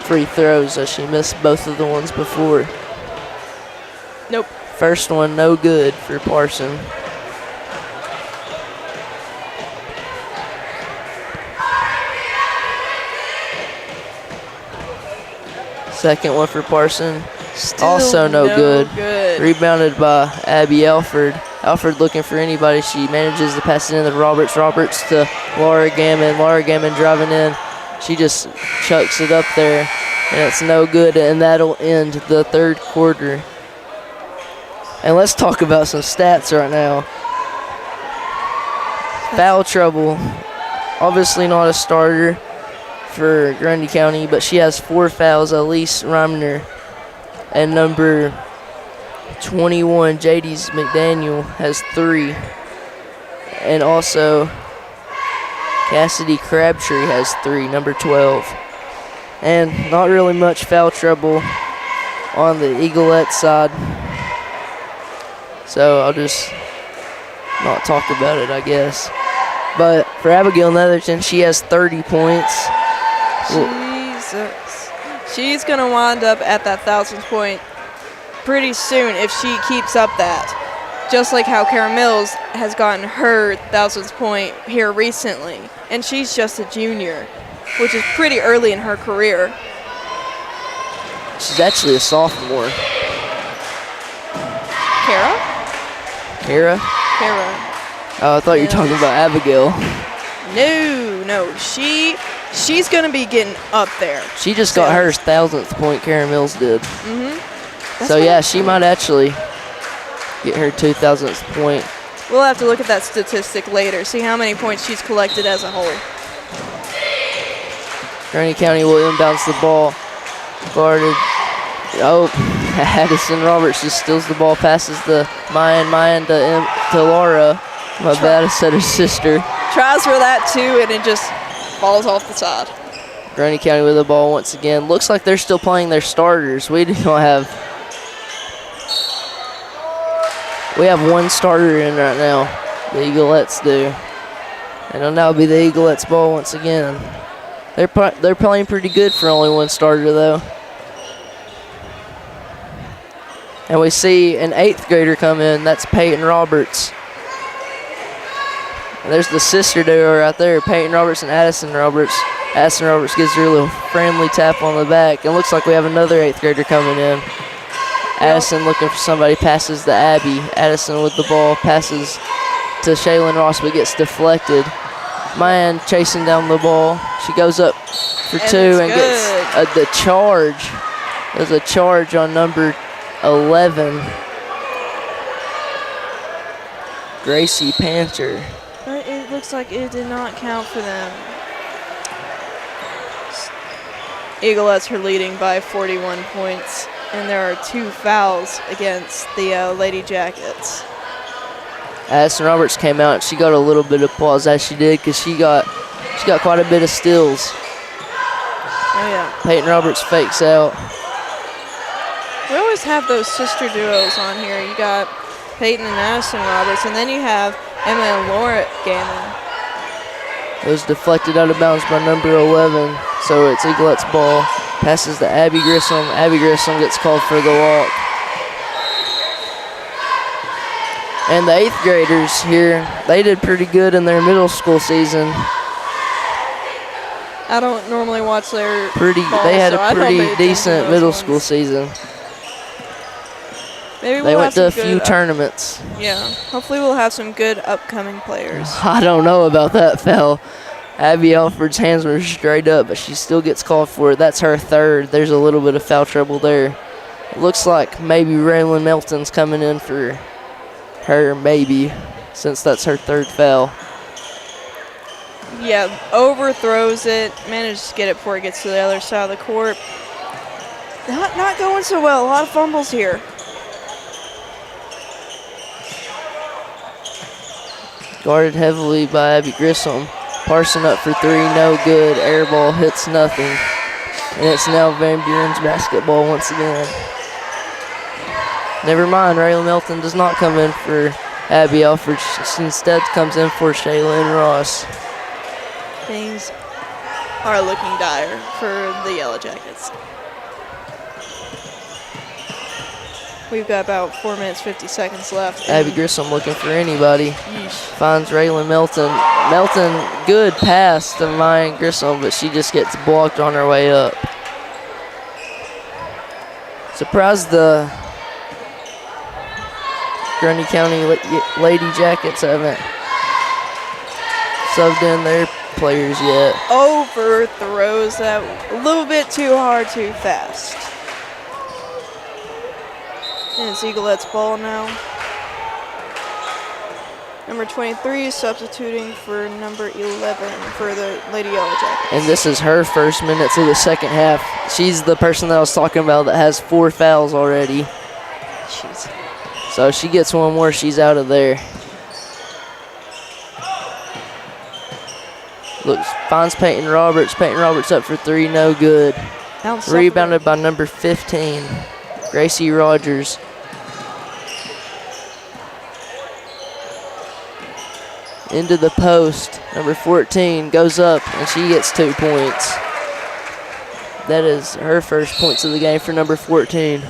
free throws, as she missed both of the ones before. Nope. First one, no good for Parson. Second one for Parson, Still also no good. good. Rebounded by Abby Alford. Alford looking for anybody. She manages to pass it in to Roberts. Roberts to Laura Gammon. Laura Gammon driving in. She just chucks it up there, and it's no good, and that'll end the third quarter. And let's talk about some stats right now. Foul trouble. Obviously not a starter for Grundy County, but she has 4 fouls. Elise Reimner and number 21, Jadis McDaniel, has 3. And also Cassidy Crabtree has 3, number 12. And not really much foul trouble on the Eagleette side. So I'll just not talk about it, I guess. But for Abigail Netherton, she has 30 points. Jesus. She's going to wind up at that 1,000th point pretty soon if she keeps up that. Just like how Kara Mills has gotten her 1,000th point here recently. And she's just a junior, which is pretty early in her career. She's actually a sophomore. Kara? Kara? Kara. Oh, I thought you were talking about Abigail. No. She's going to be getting up there. She just got her 1,000th point, Karen Mills did. Mm-hmm. So, yeah, she might actually get her 2,000th point. We'll have to look at that statistic later, see how many points she's collected as a whole. Grundy County will inbounds the ball. Guarded. Oh, Addison Roberts just steals the ball, passes the Mayan to Laura. My bad, I said her sister. Tries for that too, and it just falls off the side. Grundy County with the ball once again. Looks like they're still playing their starters. We have one starter in right now. The Eaglettes do. And it'll now be the Eaglettes ball once again. They're playing pretty good for only one starter though. And we see an 8th grader come in. That's Peyton Roberts. And there's the sister duo right there, Peyton Roberts and Addison Roberts. Addison Roberts gives her a little friendly tap on the back. It looks like we have another 8th grader coming in. Addison looking for somebody, passes to Abby. Addison with the ball, passes to Shaylin Ross, but gets deflected. Mayan chasing down the ball. She goes up for two and gets the charge. There's a charge on number 11, Gracie Panther. But it looks like it did not count for them. Eaglettes are leading by 41 points, and there are 2 fouls against the Lady Jackets. Addison Roberts came out. She got a little bit of applause as she did because she got quite a bit of steals. Oh yeah. Peyton Roberts fakes out. We always have those sister duos on here. You got Peyton and Addison Roberts, and then you have Emma and Laura Gammon. It was deflected out of bounds by number 11, so it's Eaglettes ball. Passes to Abby Grissom. Abby Grissom gets called for the walk. And the 8th graders here, they did pretty good in their middle school season. I don't normally watch their They had a pretty decent middle school season. Maybe they went to a few tournaments. Yeah, hopefully we'll have some good upcoming players. I don't know about that foul. Abby Alford's hands were straight up, but she still gets called for it. That's her 3rd. There's a little bit of foul trouble there. It looks like maybe Raylan Melton's coming in for her, maybe, since that's her 3rd foul. Yeah, overthrows it, manages to get it before it gets to the other side of the court. Not going so well. A lot of fumbles here. Guarded heavily by Abby Grissom. Parson up for 3, no good. Air ball hits nothing. And it's now Van Buren's basketball once again. Never mind, Raylan Melton does not come in for Abby Alford. She instead comes in for Shaylin Ross. Things are looking dire for the Yellow Jackets. We've got about 4 minutes, 50 seconds left. Abby Grissom looking for anybody. Yeesh. Finds Raylan Melton. Melton, good pass to Mayan Grissom, but she just gets blocked on her way up. Surprised the Grundy County Lady Jackets haven't subbed in their players yet. Overthrows that a little bit too hard, too fast. And it's Eaglettes ball now. Number 23 is substituting for number 11 for the Lady Yellow Jackets. And this is her first minutes of the second half. She's the person that I was talking about that has 4 fouls already. Jeez. So she gets one more, she's out of there. Finds Peyton Roberts. Peyton Roberts up for 3, no good. Rebounded by number 15, Gracie Rogers. Into the post. Number 14 goes up, and she gets 2 points. That is her first points of the game for number 14.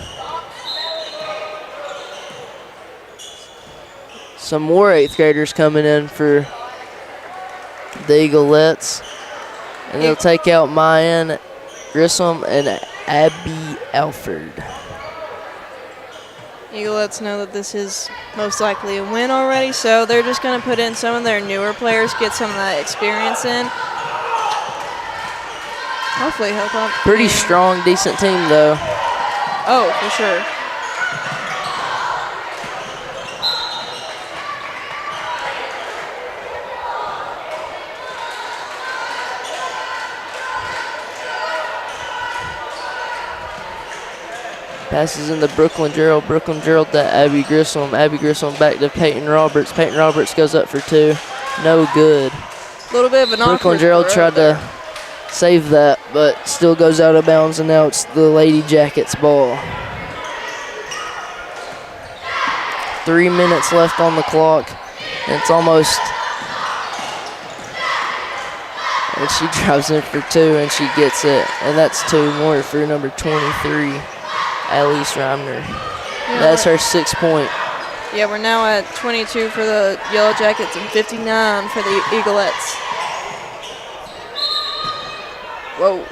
Some more 8th graders coming in for the Eaglettes. And they'll take out Mayan Grissom and Abby Alford. Eaglettes know that this is most likely a win already, so they're just going to put in some of their newer players, get some of that experience in. Hopefully help out. Pretty strong, decent team, though. Oh, for sure. Passes into Brooklyn Gerald. Brooklyn Gerald to Abby Grissom. Abby Grissom back to Peyton Roberts. Peyton Roberts goes up for 2. No good. little bit of an Brooklyn awkward Gerald throw tried there. to save that, but still goes out of bounds, and now it's the Lady Jackets ball. 3 minutes left on the clock, and it's almost. And she drives in for 2, and she gets it, and that's 2 more for number 23, Alice Reimner. Yeah, That's her 6-point. Yeah, we're now at 22 for the Yellow Jackets and 59 for the Eaglettes. Whoa.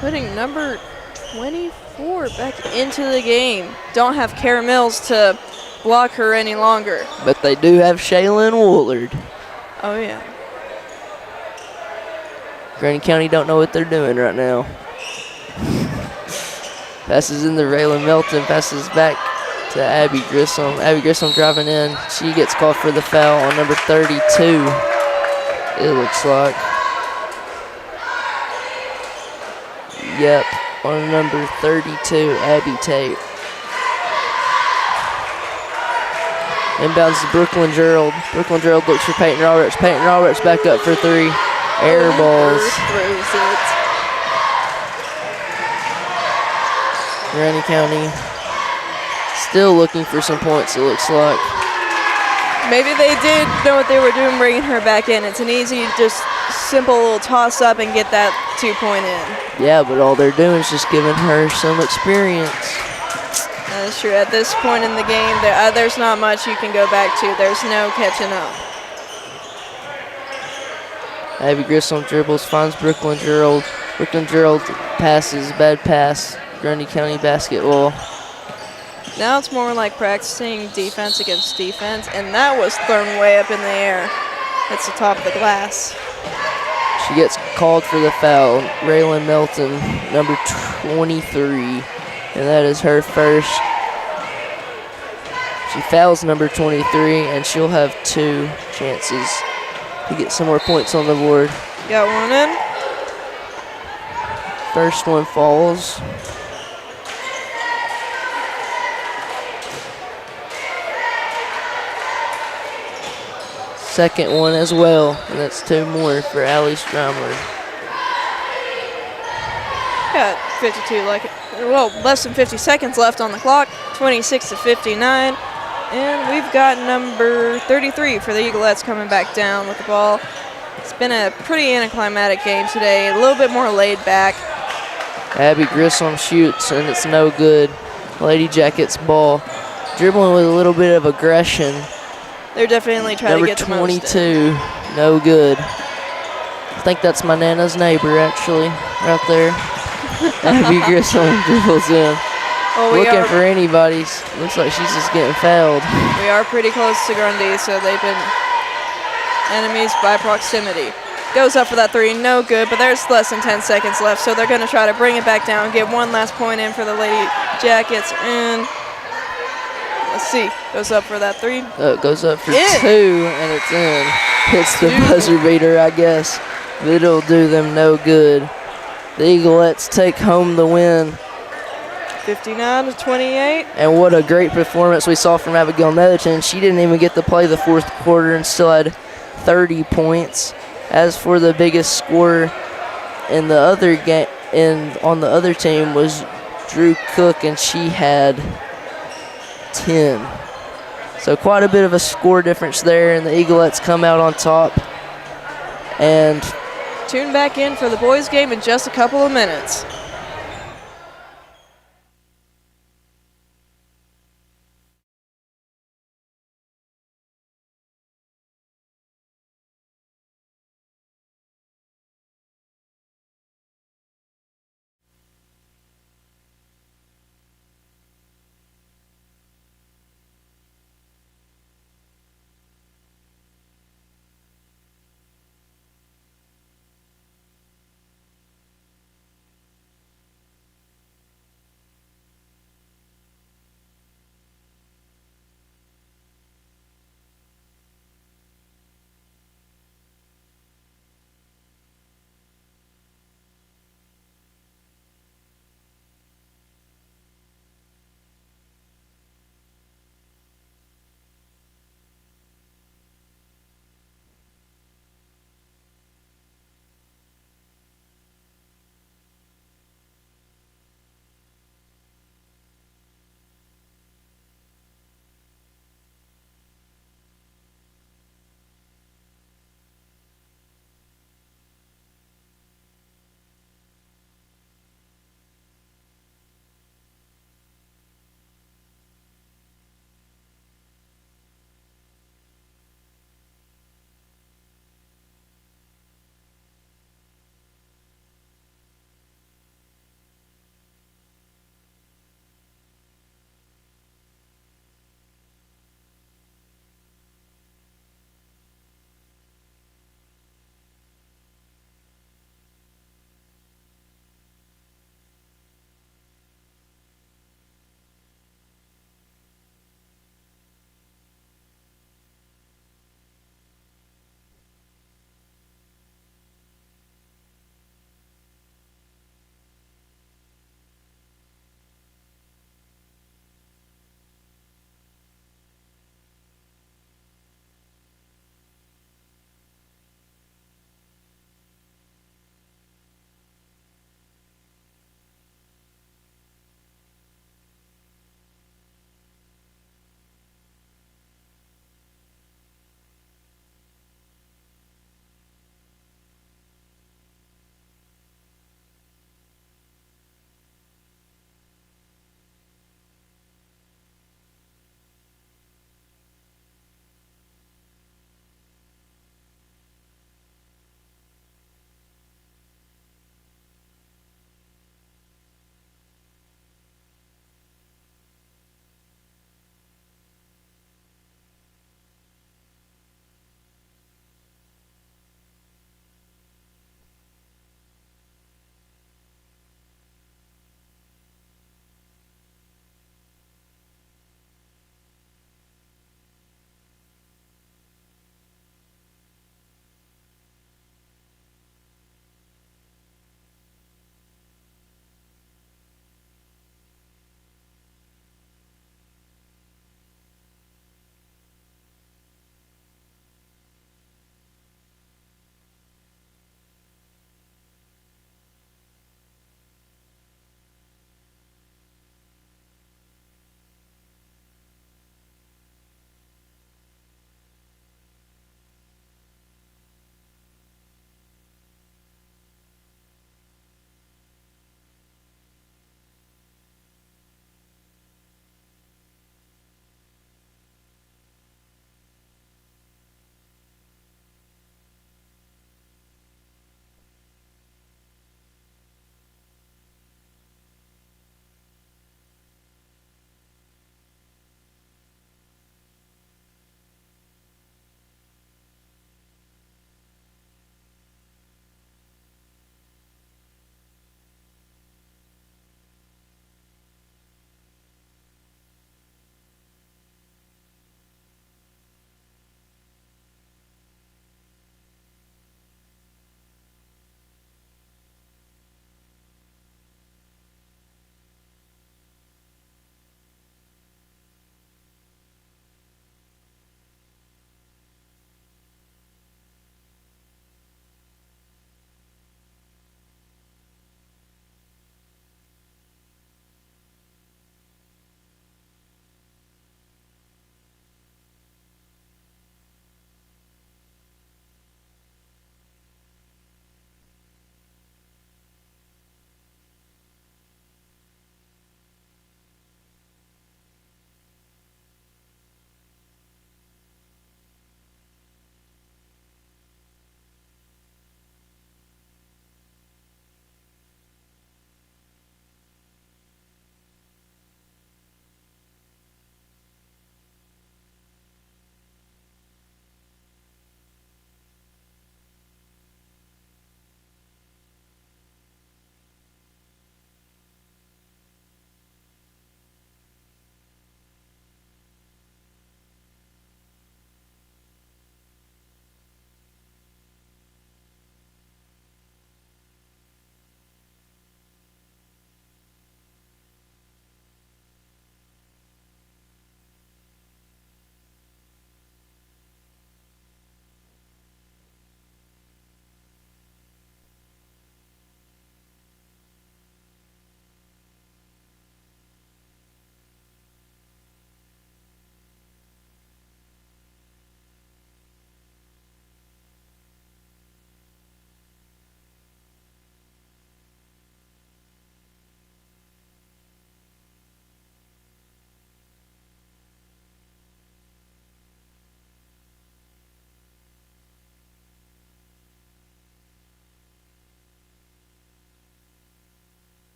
Putting number 24 back into the game. Don't have Kara Mills to block her any longer. But they do have Shaylin Woolard. Oh, yeah. Grundy County don't know what they're doing right now. Passes in to Raylan Melton, passes back to Abby Grissom. Abby Grissom driving in. She gets called for the foul on number 32, it looks like. Yep, on number 32, Abby Tate. Inbounds to Brooklyn Gerald. Brooklyn Gerald looks for Peyton Roberts. Peyton Roberts back up for 3. Air balls. Throws it. Grundy County still looking for some points, it looks like. Maybe they did know what they were doing, bringing her back in. It's an easy, just simple little toss up and get that 2-point in. Yeah, but all they're doing is just giving her some experience. That is true. At this point in the game, there's not much you can go back to. There's no catching up. Abby Grissom dribbles, finds Brooklyn Gerald. Brooklyn Gerald passes, bad pass. Grundy County basketball. Now it's more like practicing defense against defense, and that was thrown way up in the air. It's the top of the glass. She gets called for the foul. Raylan Melton, number 23, and that is her first. She fouls number 23, and she'll have 2 chances to get some more points on the board. Got one in. First one falls. Second one as well, and that's 2 more for Allie Stromler. Got 52, less than 50 seconds left on the clock. 26 to 59. And we've got number 33 for the Eaglettes coming back down with the ball. It's been a pretty anticlimactic game today, a little bit more laid back. Abby Grissom shoots, and it's no good. Lady Jackets ball. Dribbling with a little bit of aggression. They're definitely trying to get the most. Number 22, no good. I think that's my Nana's neighbor, actually, right there. Abby Grissom dribbles in. Well, looking for anybody. Looks like she's just getting fouled. We are pretty close to Grundy, so they've been enemies by proximity. Goes up for that 3, no good, but there's less than 10 seconds left, so they're going to try to bring it back down, get one last point in for the Lady Jackets, and let's see, goes up for that 3. It goes up for 2, and it's in. Hits the buzzer beater, I guess, but it'll do them no good. The Eaglettes take home the win. 59 to 28. And what a great performance we saw from Abigail Netherton. She didn't even get to play the 4th quarter and still had 30 points. As for the biggest scorer in the other game, on the other team was Drew Cook, and she had 10. So quite a bit of a score difference there, and the Eaglettes come out on top. And tune back in for the boys' game in just a couple of minutes.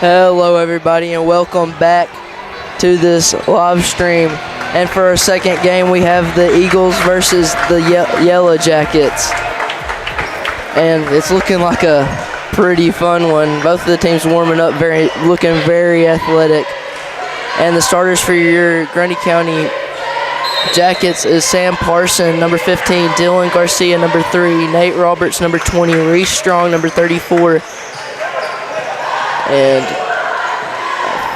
Hello everybody and welcome back to this live stream. And for our second game we have the Eagles versus the Yellow Jackets. And it's looking like a pretty fun one. Both of the teams warming up, looking very athletic. And the starters for your Grundy County Jackets is Sam Parson, number 15, Dylan Garcia, number 3, Nate Roberts, number 20, Reese Strong, number 34, and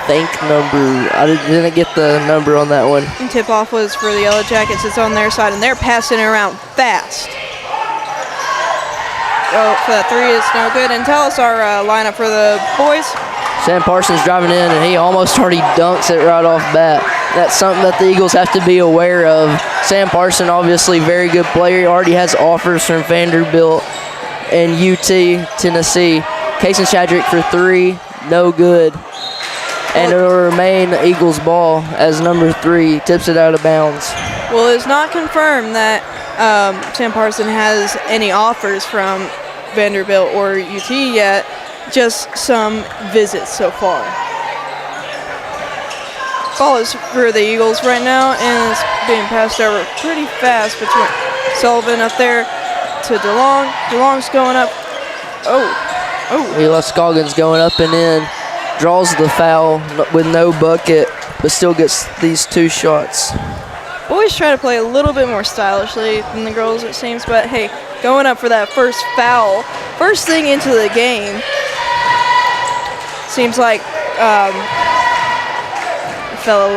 I didn't get the number on that one. And tip-off was for the Yellow Jackets. It's on their side, and they're passing it around fast. Oh, for that three is no good. And tell us our lineup for the boys. Sam Parsons driving in, and he almost already dunks it right off bat. That's something that the Eagles have to be aware of. Sam Parson, obviously very good player. He already has offers from Vanderbilt and UT, Tennessee. Kason Shadrick for three, no good. And it will remain Eagles ball as number 3 tips it out of bounds. Well, it's not confirmed that Sam Parson has any offers from Vanderbilt or UT yet, just some visits so far. Ball is for the Eagles right now, and it's being passed over pretty fast between Sullivan up there to DeLong. DeLong's going up. Eli Scoggins going up and in. Draws the foul with no bucket, but still gets these 2 shots. Boys try to play a little bit more stylishly than the girls, it seems, but hey, going up for that first foul, first thing into the game, seems like the fellow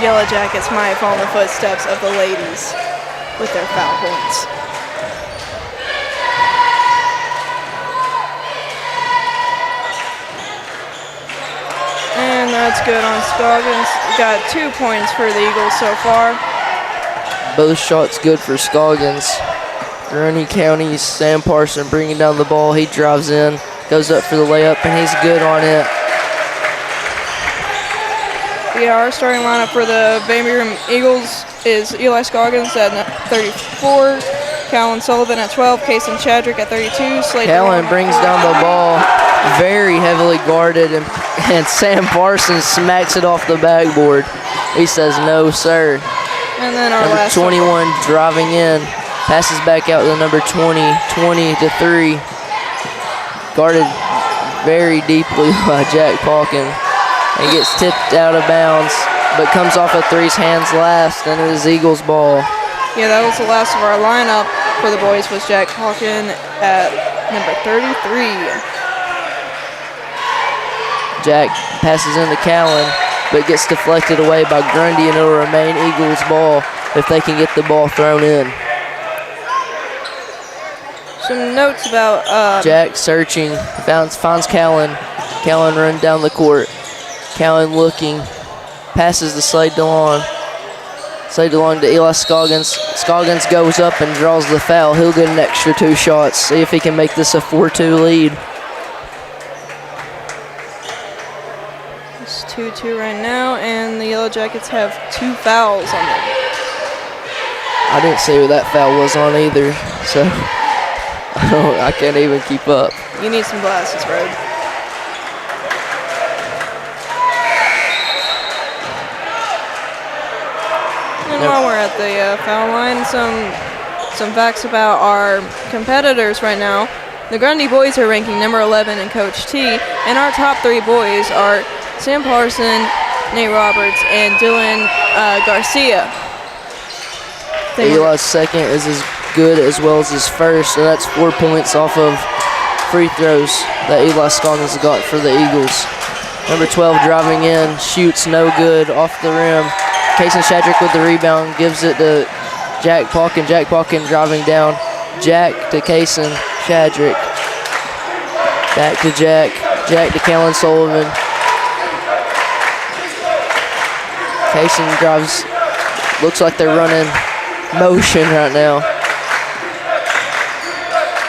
Yellow Jackets might follow in the footsteps of the ladies with their foul points. And that's good on Scoggins. Got 2 points for the Eagles so far. Both shots good for Scoggins. Grundy County's Sam Parson bringing down the ball. He drives in, goes up for the layup, and he's good on it. Yeah, our starting lineup for the Birmingham Eagles is Eli Scoggins at 34, Callan Sullivan at 12, Kason Shadrick at 32. Callan brings down the ball, very heavily guarded, and Sam Parsons smacks it off the backboard. He says, no, sir. And then our number last 21 driving in, passes back out to number 20, 20 to 3. Guarded very deeply by Jack Palkin. And gets tipped out of bounds, but comes off of 3's hands last, and it is Eagles ball. Yeah, that was the last of our lineup for the boys was Jack Palkin at number 33. Jack passes into Callan, but gets deflected away by Grundy, and it will remain Eagles ball if they can get the ball thrown in. Some notes about Jack searching, finds Callan. Callan run down the court. Callan looking, passes to Slade DeLong. Slade DeLong to Eli Scoggins. Scoggins goes up and draws the foul. He'll get an extra 2 shots. See if he can make this a 4-2 lead. It's 2-2 right now, and the Yellow Jackets have 2 fouls on them. I didn't see who that foul was on either, so I can't even keep up. You need some glasses, Rode. And while we're at the foul line, some facts about our competitors right now. The Grundy boys are ranking number 11 in Coach T, and our top 3 boys are Sam Parson, Nate Roberts, and Dylan Garcia. Eli's second is as good as well as his first, so that's 4 points off of free throws that Eli Scoggins got for the Eagles. Number 12 driving in, shoots no good, off the rim. Kason Shadrick with the rebound, gives it to Jack Palkin. Jack Palkin driving down. Jack to Kason Shadrick. Back to Jack. Jack to Callan Sullivan. Kason drives. Looks like they're running motion right now.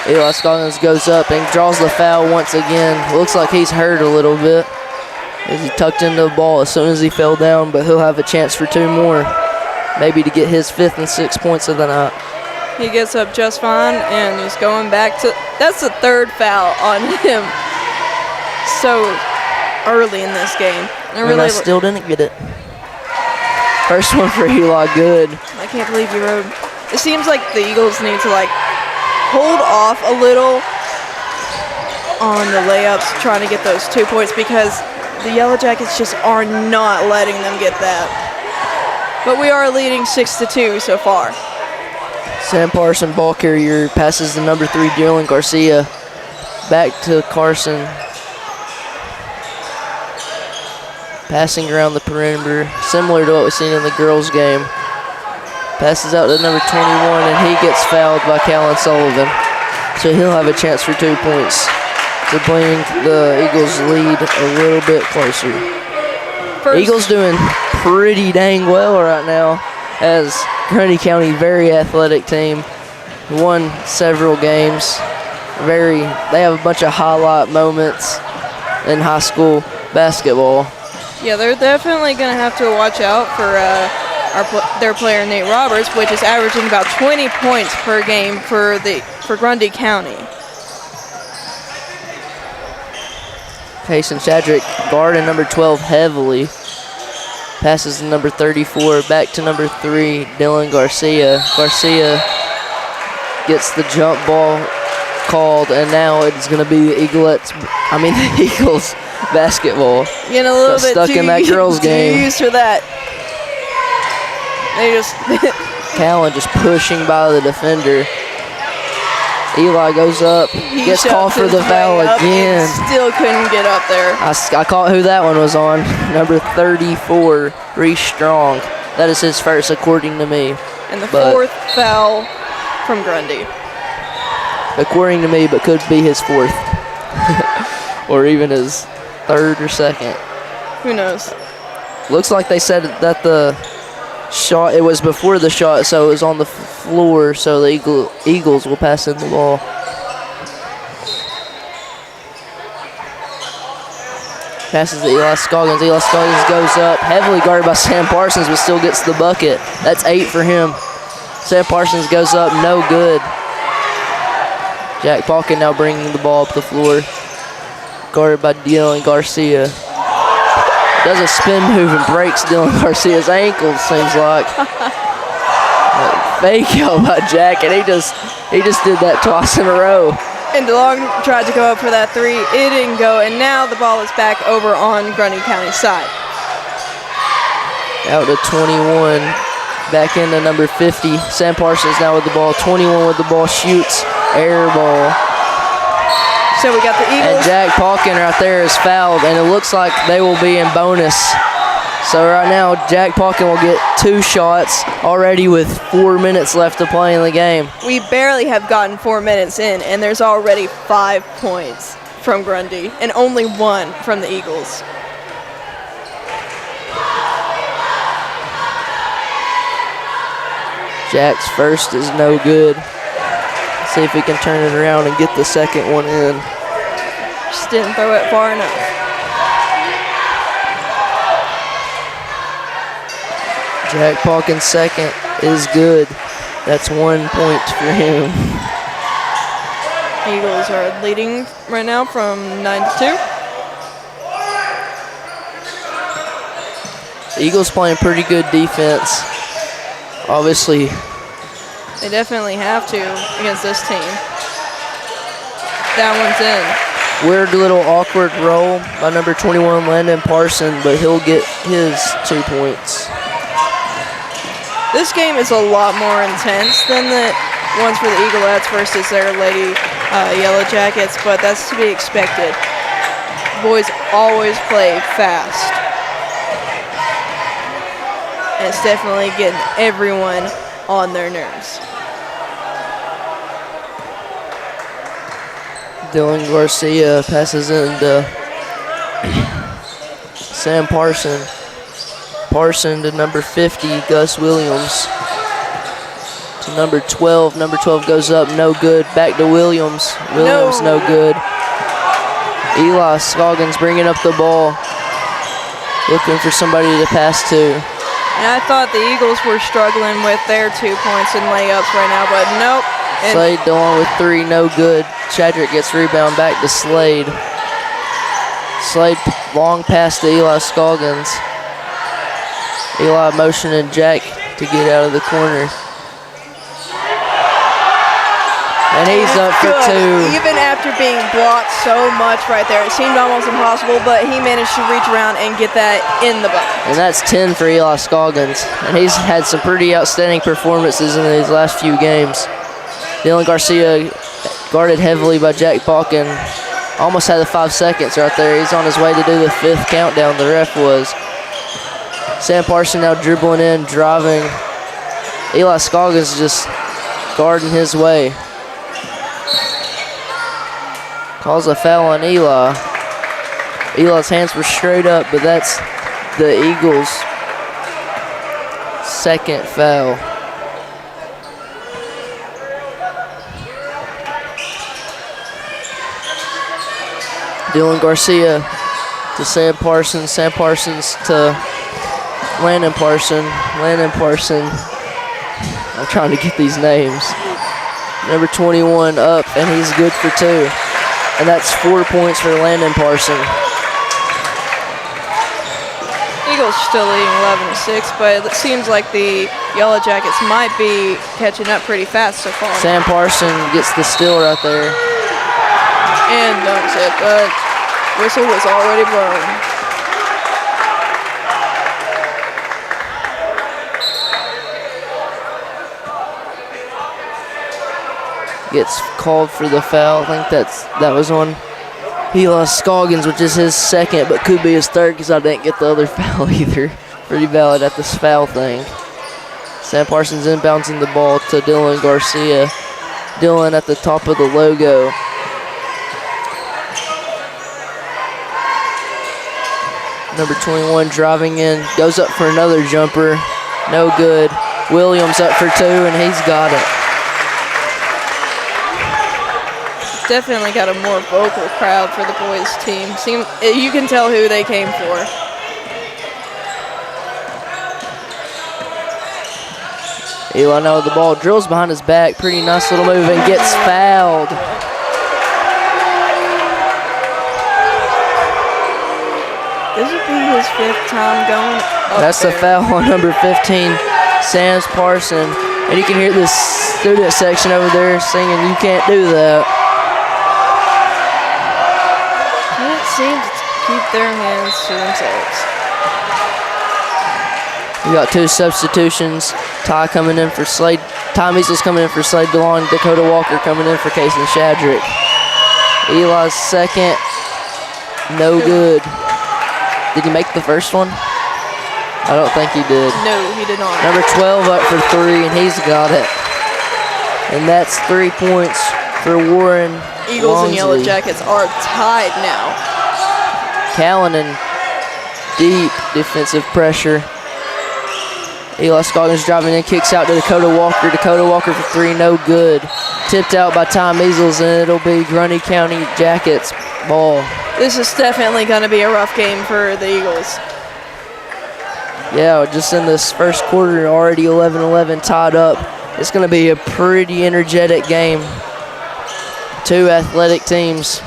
Eli Scoggins goes up and draws the foul once again. Looks like he's hurt a little bit as he tucked into the ball as soon as he fell down, but he'll have a chance for 2 more, maybe to get his 5th and 6th points of the night. He gets up just fine, and he's going back to – that's the 3rd foul on him. so early in this game. I still didn't get it. First one for Eli, good. I can't believe you rode. It seems like the Eagles need to like hold off a little on the layups, trying to get those 2 points, because the Yellow Jackets just are not letting them get that. But we are leading 6-2 so far. Sam Parson, ball carrier, passes to number 3, Dylan Garcia. Back to Carson. Passing around the perimeter, similar to what we've seen in the girls' game. Passes out to number 21, and he gets fouled by Callan Sullivan. So he'll have a chance for 2 points to bring the Eagles' lead a little bit closer. Eagles doing pretty dang well right now, as Grundy County, very athletic team, won several games. They have a bunch of highlight moments in high school basketball. Yeah, they're definitely going to have to watch out for their player Nate Roberts, which is averaging about 20 points per game for Grundy County. Payson Shadrick guarding number 12 heavily. Passes to number 34, back to number 3, Dylan Garcia. Garcia gets the jump ball called, and now it's going to be the Eagles basketball. Getting a little bit stuck in that girls' game. Too used for that. They just Callan just pushing by the defender. Eli goes up, gets called for the foul again. Still couldn't get up there. I caught who that one was on. Number 34, Reese Strong. That is his first, according to me. And the fourth foul from Grundy. According to me, but could be his fourth. Or even his third or second. Who knows? Looks like they said that the shot, it was before the shot, so it was on the floor, so the Eagles will pass in the ball. Passes to Eli Scoggins. Eli Scoggins goes up, heavily guarded by Sam Parsons, but still gets the bucket. That's 8 for him. Sam Parsons goes up, no good. Jack Palkin now bringing the ball up the floor, guarded by Dylan Garcia. Does a spin move and breaks Dylan Garcia's ankle, seems like. Fake out by Jack, and he just did that twice in a row. And DeLong tried to go up for that 3. It didn't go, and now the ball is back over on Grundy County's side. Out to 21, back into number 50. Sam Parsons now with the ball. 21 with the ball, shoots, air ball. So we got the Eagles. And Jack Palkin right there is fouled, and it looks like they will be in bonus. So right now, Jack Palkin will get 2 shots already with 4 minutes left to play in the game. We barely have gotten 4 minutes in, and there's already 5 points from Grundy and only 1 from the Eagles. Jack's first is no good. See if he can turn it around and get the second one in. Just didn't throw it far enough. Jack Palkin's second is good. That's 1 point for him. Eagles are leading right now from 9-2. The Eagles playing pretty good defense. Obviously, they definitely have to against this team. That one's in. Weird little awkward roll by number 21, Landon Parson, but he'll get his 2 points. This game is a lot more intense than the ones for the Eaglettes versus their Lady Yellow Jackets, but that's to be expected. Boys always play fast. And it's definitely getting everyone on their nerves. Dylan Garcia passes into Sam Parson. Parson to number 50, Gus Williams. To number 12. Number 12 goes up, no good. Back to Williams. Williams, no good. Eli Scoggins bringing up the ball. Looking for somebody to pass to. And I thought the Eagles were struggling with their 2 points and layups right now, but nope. And Slade DeLong with 3, no good. Shadrick gets rebound back to Slade. Slade long pass to Eli Scoggins. Eli motioning Jack to get out of the corner. And he's up for two. Even after being blocked so much right there, it seemed almost impossible, but he managed to reach around and get that in the bucket. And that's 10 for Eli Scoggins. And he's had some pretty outstanding performances in these last few games. Dylan Garcia guarded heavily by Jack Balkin. Almost had the 5 seconds right there. He's on his way to do the 5th countdown, the ref was. Sam Parson now dribbling in, driving. Eli Scoggins just guarding his way. Calls a foul on Eli. Eli's hands were straight up, but that's the Eagles' 2nd foul. Dylan Garcia to Sam Parsons. Sam Parsons to Landon Parson. Landon Parson. I'm trying to get these names. Number 21 up, and he's good for 2. And that's 4 points for Landon Parson. Eagles still leading 11-6, but it seems like the Yellow Jackets might be catching up pretty fast so far. Sam Parson gets the steal right there. And dunks it, but whistle was already blown. Gets called for the foul. I think that was on Eli Scoggins, which is his 2nd, but could be his 3rd because I didn't get the other foul either. Pretty valid at this foul thing. Sam Parsons inbouncing the ball to Dylan Garcia. Dylan at the top of the logo. Number 21 driving in, goes up for another jumper. No good. Williams up for 2, and he's got it. Definitely got a more vocal crowd for the boys' team. You can tell who they came for. Eli now with the ball, drills behind his back. Pretty nice little move and gets fouled. This would be his 5th time going up That's there. the foul on number 15, Sam Parson. And you can hear this student section over there singing, "You can't do that." Can't seem to keep their hands to themselves. We got 2 substitutions. Ty coming in for Slade. Ty Measles coming in for Slade DeLong. Dakota Walker coming in for Kason Shadrick. Eli's 2nd. No good. Did he make the first one? I don't think he did. No, he did not. Number 12 up for 3, and he's got it. And that's 3 points for Warren Eagles Lonsley. and Yellow Jackets are tied now. Callanan, deep defensive pressure. Eli Scoggins driving in, kicks out to Dakota Walker. Dakota Walker for 3, no good. Tipped out by Ty Measles, and it'll be Grundy County Jackets ball. This is definitely going to be a rough game for the Eagles. Yeah, just in this first quarter, already 11-11 tied up. It's going to be a pretty energetic game. 2 athletic teams.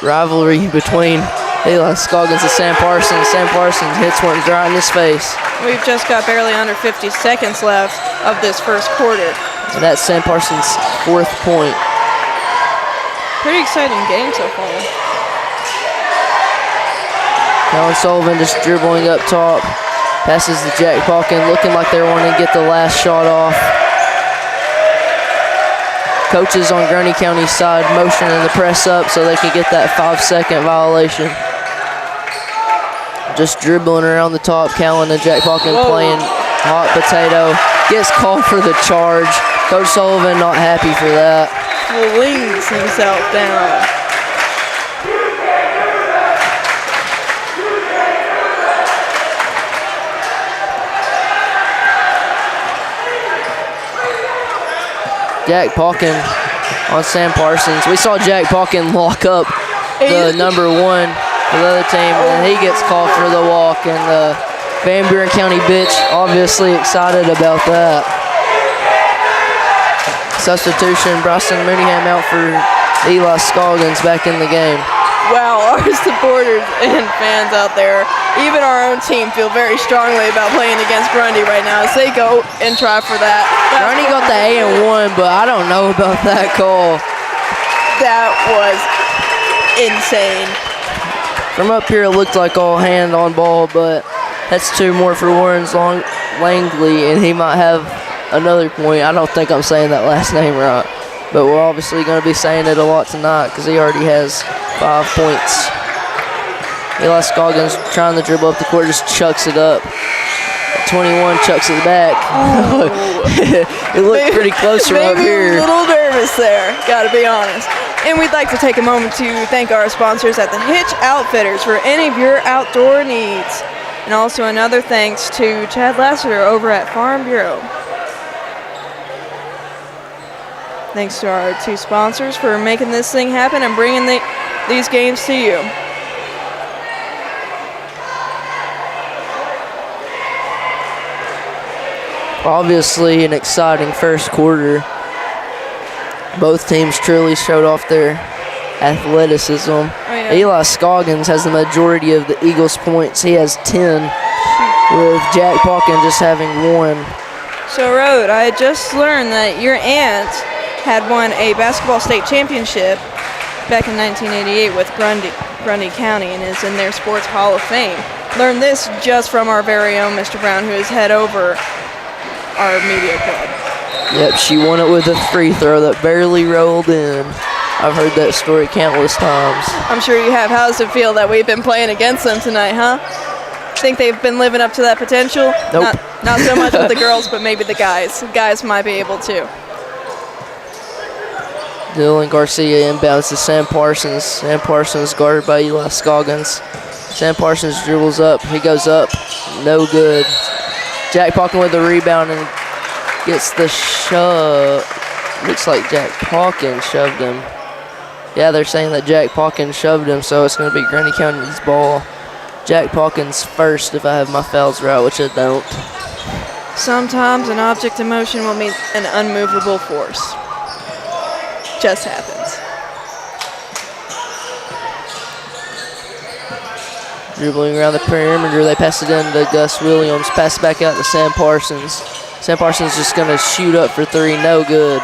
Rivalry between Eli Scoggins and Sam Parsons. Sam Parsons hits one right in his face. We've just got barely under 50 seconds left of this first quarter. And that's Sam Parsons' 4th point. Pretty exciting game so far. Alan Sullivan just dribbling up top. Passes to Jack Balkin, looking like they're wanting to get the last shot off. Coaches on Grundy County's side motioning the press up so they can get that 5-second violation. Just dribbling around the top. Callan and Jack Balkin playing hot potato. Gets called for the charge. Coach Sullivan not happy for that. Flings himself down. Jack Balkin on Sam Parsons. We saw Jack Balkin lock up the number 1 for the other team, and he gets called for the walk. And the Van Buren County bitch obviously excited about that. Substitution, Bryson Mooneyham out for Eli Scoggins back in the game. wow, our supporters and fans out there, even our own team, feel very strongly about playing against Grundy right now as they go and try for that. Grundy got the A&1, but I don't know about that call. That was insane. From up here, it looked like all hand on ball, but that's 2 more for Warren's Langley, and he might have another point. I don't think I'm saying that last name right, but we're obviously going to be saying it a lot tonight because he already has 5 points. Eli Scoggins trying to dribble up the court, just chucks it up. 21 chucks it back. It looked pretty close from up here. Maybe a little nervous there, gotta be honest. And we'd like to take a moment to thank our sponsors at the Hitch Outfitters for any of your outdoor needs. And also another thanks to Chad Lassiter over at Farm Bureau. Thanks to our 2 sponsors for making this thing happen and bringing these games to you. Obviously an exciting first quarter. Both teams truly showed off their athleticism. Oh, yeah. Eli Scoggins has the majority of the Eagles' points. He has 10, with Jack Pauken just having 1. So, Rode, I had just learned that your aunt had won a basketball state championship back in 1988 with Grundy County and is in their Sports Hall of Fame. Learned this just from our very own Mr. Brown, who is head over our media club. Yep, she won it with a free throw that barely rolled in. I've heard that story countless times. I'm sure you have. How does it feel that we've been playing against them tonight, huh? Think they've been living up to that potential? Nope. Not so much with the girls, but maybe the guys. The guys might be able to. Dylan Garcia inbounds to Sam Parsons. Sam Parsons guarded by Eli Scoggins. Sam Parsons dribbles up. He goes up. No good. Jack Pauken with the rebound and gets the shove. Looks like Jack Pauken shoved him. Yeah, they're saying that Jack Pauken shoved him, so it's going to be Grundy County's ball. Jack Pauken's first if I have my fouls right, which I don't. Sometimes an object in motion will meet an unmovable force. Just happens. Dribbling around the perimeter, they pass it in to Gus Williams. Pass it back out to Sam Parsons. Sam Parsons just going to shoot up for 3, no good.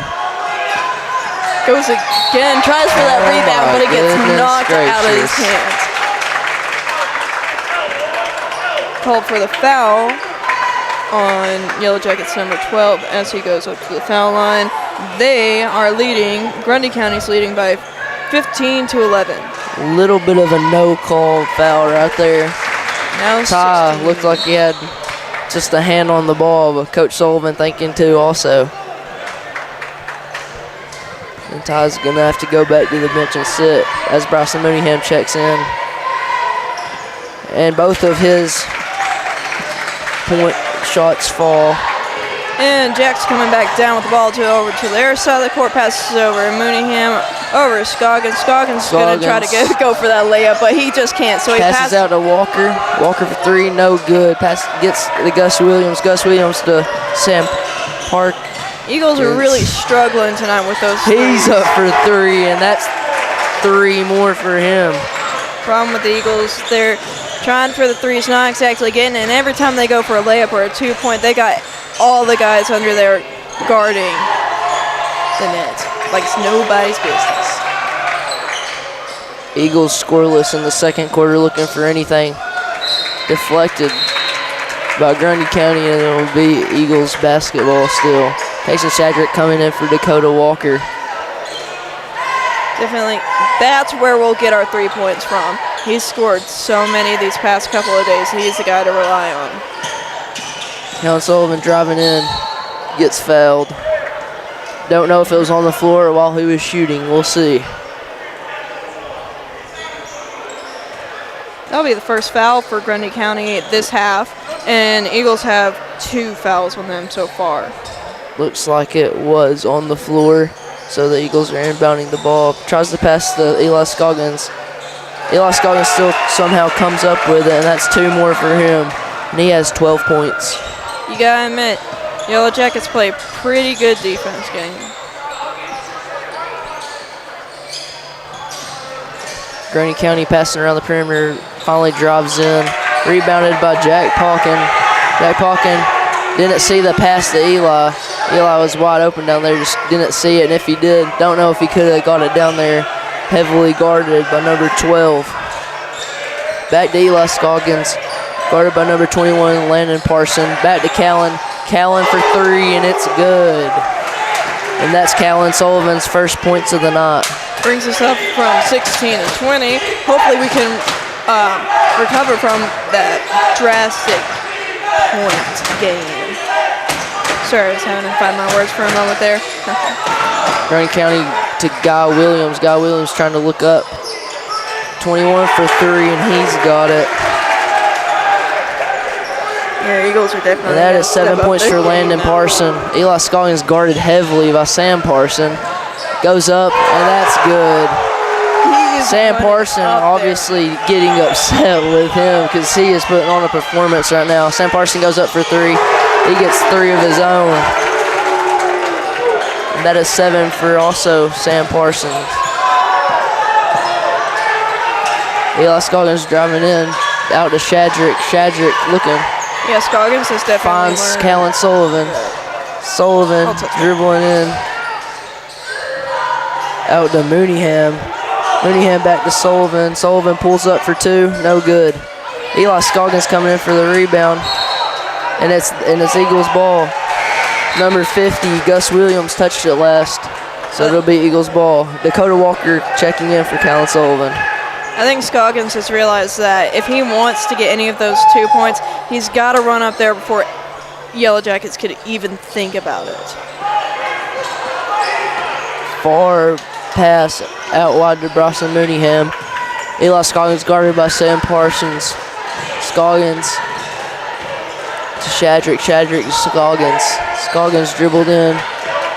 Goes again, tries for that rebound, but it gets knocked out of his hands. Called for the foul on Yellow Jackets number 12 as he goes up to the foul line. They are leading, Grundy County's leading by 15 to 11. A little bit of a no-call foul right there. Now Ty looked like he had just a hand on the ball, but Coach Sullivan thinking too also. And Ty's going to have to go back to the bench and sit as Bryson Mooneyham checks in. And both of his point shots fall. And Jack's coming back down with the ball over to their side of the court, passes over Mooneyham, over to Scoggins. Scoggins is going to try to go for that layup, but he just can't. So he passes out to Walker. Walker for 3, no good. Pass gets the Gus Williams. Gus Williams to Sam Park. Eagles are really struggling tonight with those threes. He's up for 3, and that's 3 more for him. Problem with the Eagles, they're trying for the threes, not exactly getting it, and every time they go for a layup or a 2-point, they got all the guys under there guarding the net like it's nobody's business. Eagles scoreless in the second quarter, looking for anything. Deflected by Grundy County, and it will be Eagles basketball still. Mason Shadrick coming in for Dakota Walker. Definitely, that's where we'll get our 3 points from. He's scored so many these past couple of days. He's the guy to rely on. Helen Sullivan driving in, gets fouled. Don't know if it was on the floor or while he was shooting. We'll see. That'll be the first foul for Grundy County this half, and Eagles have 2 fouls on them so far. Looks like it was on the floor, so the Eagles are inbounding the ball. Tries to pass to Eli Scoggins. Eli Scoggins still somehow comes up with it, and that's 2 more for him, and he has 12 points. You gotta admit, Yellow Jackets play pretty good defense game. Grundy County passing around the perimeter, finally drives in. Rebounded by Jack Palkin. Jack Palkin didn't see the pass to Eli. Eli was wide open down there, just didn't see it. And if he did, don't know if he could have got it down there. Heavily guarded by number 12. Back to Eli Scoggins, guarded by number 21, Landon Parson. Back to Callan. Callan for three, and it's good. And that's Callan Sullivan's first points of the night. Brings us up from 16 to 20. Hopefully we can recover from that drastic point gain. Sorry, I was having to find my words for a moment there. Grundy County to Guy Williams. Guy Williams trying to look up. 21 for three, and he's got it. Yeah, Eagles are definitely. And that is 7 points for Landon Parson. Eli Scoggins guarded heavily by Sam Parson. Goes up, and that's good. Sam Parson obviously getting upset with him because he is putting on a performance right now. Sam Parson goes up for three. He gets three of his own. And that is 7 for also Sam Parsons. Eli Scoggins driving in, out to Shadrick. Shadrick looking. Yeah, Scoggins is definitely finds Callan Sullivan. Sullivan dribbling in. Out to Mooneyham. Mooneyham back to Sullivan. Sullivan pulls up for two. No good. Eli Scoggins coming in for the rebound. And it's Eagles ball. Number 50, Gus Williams touched it last. So it'll be Eagles ball. Dakota Walker checking in for Callan Sullivan. I think Scoggins has realized that if he wants to get any of those 2 points, he's got to run up there before Yellow Jackets could even think about it. Far pass out wide to Bryson Mooneyham. Eli Scoggins guarded by Sam Parsons. Scoggins to Shadrick. Shadrick to Scoggins. Scoggins dribbled in,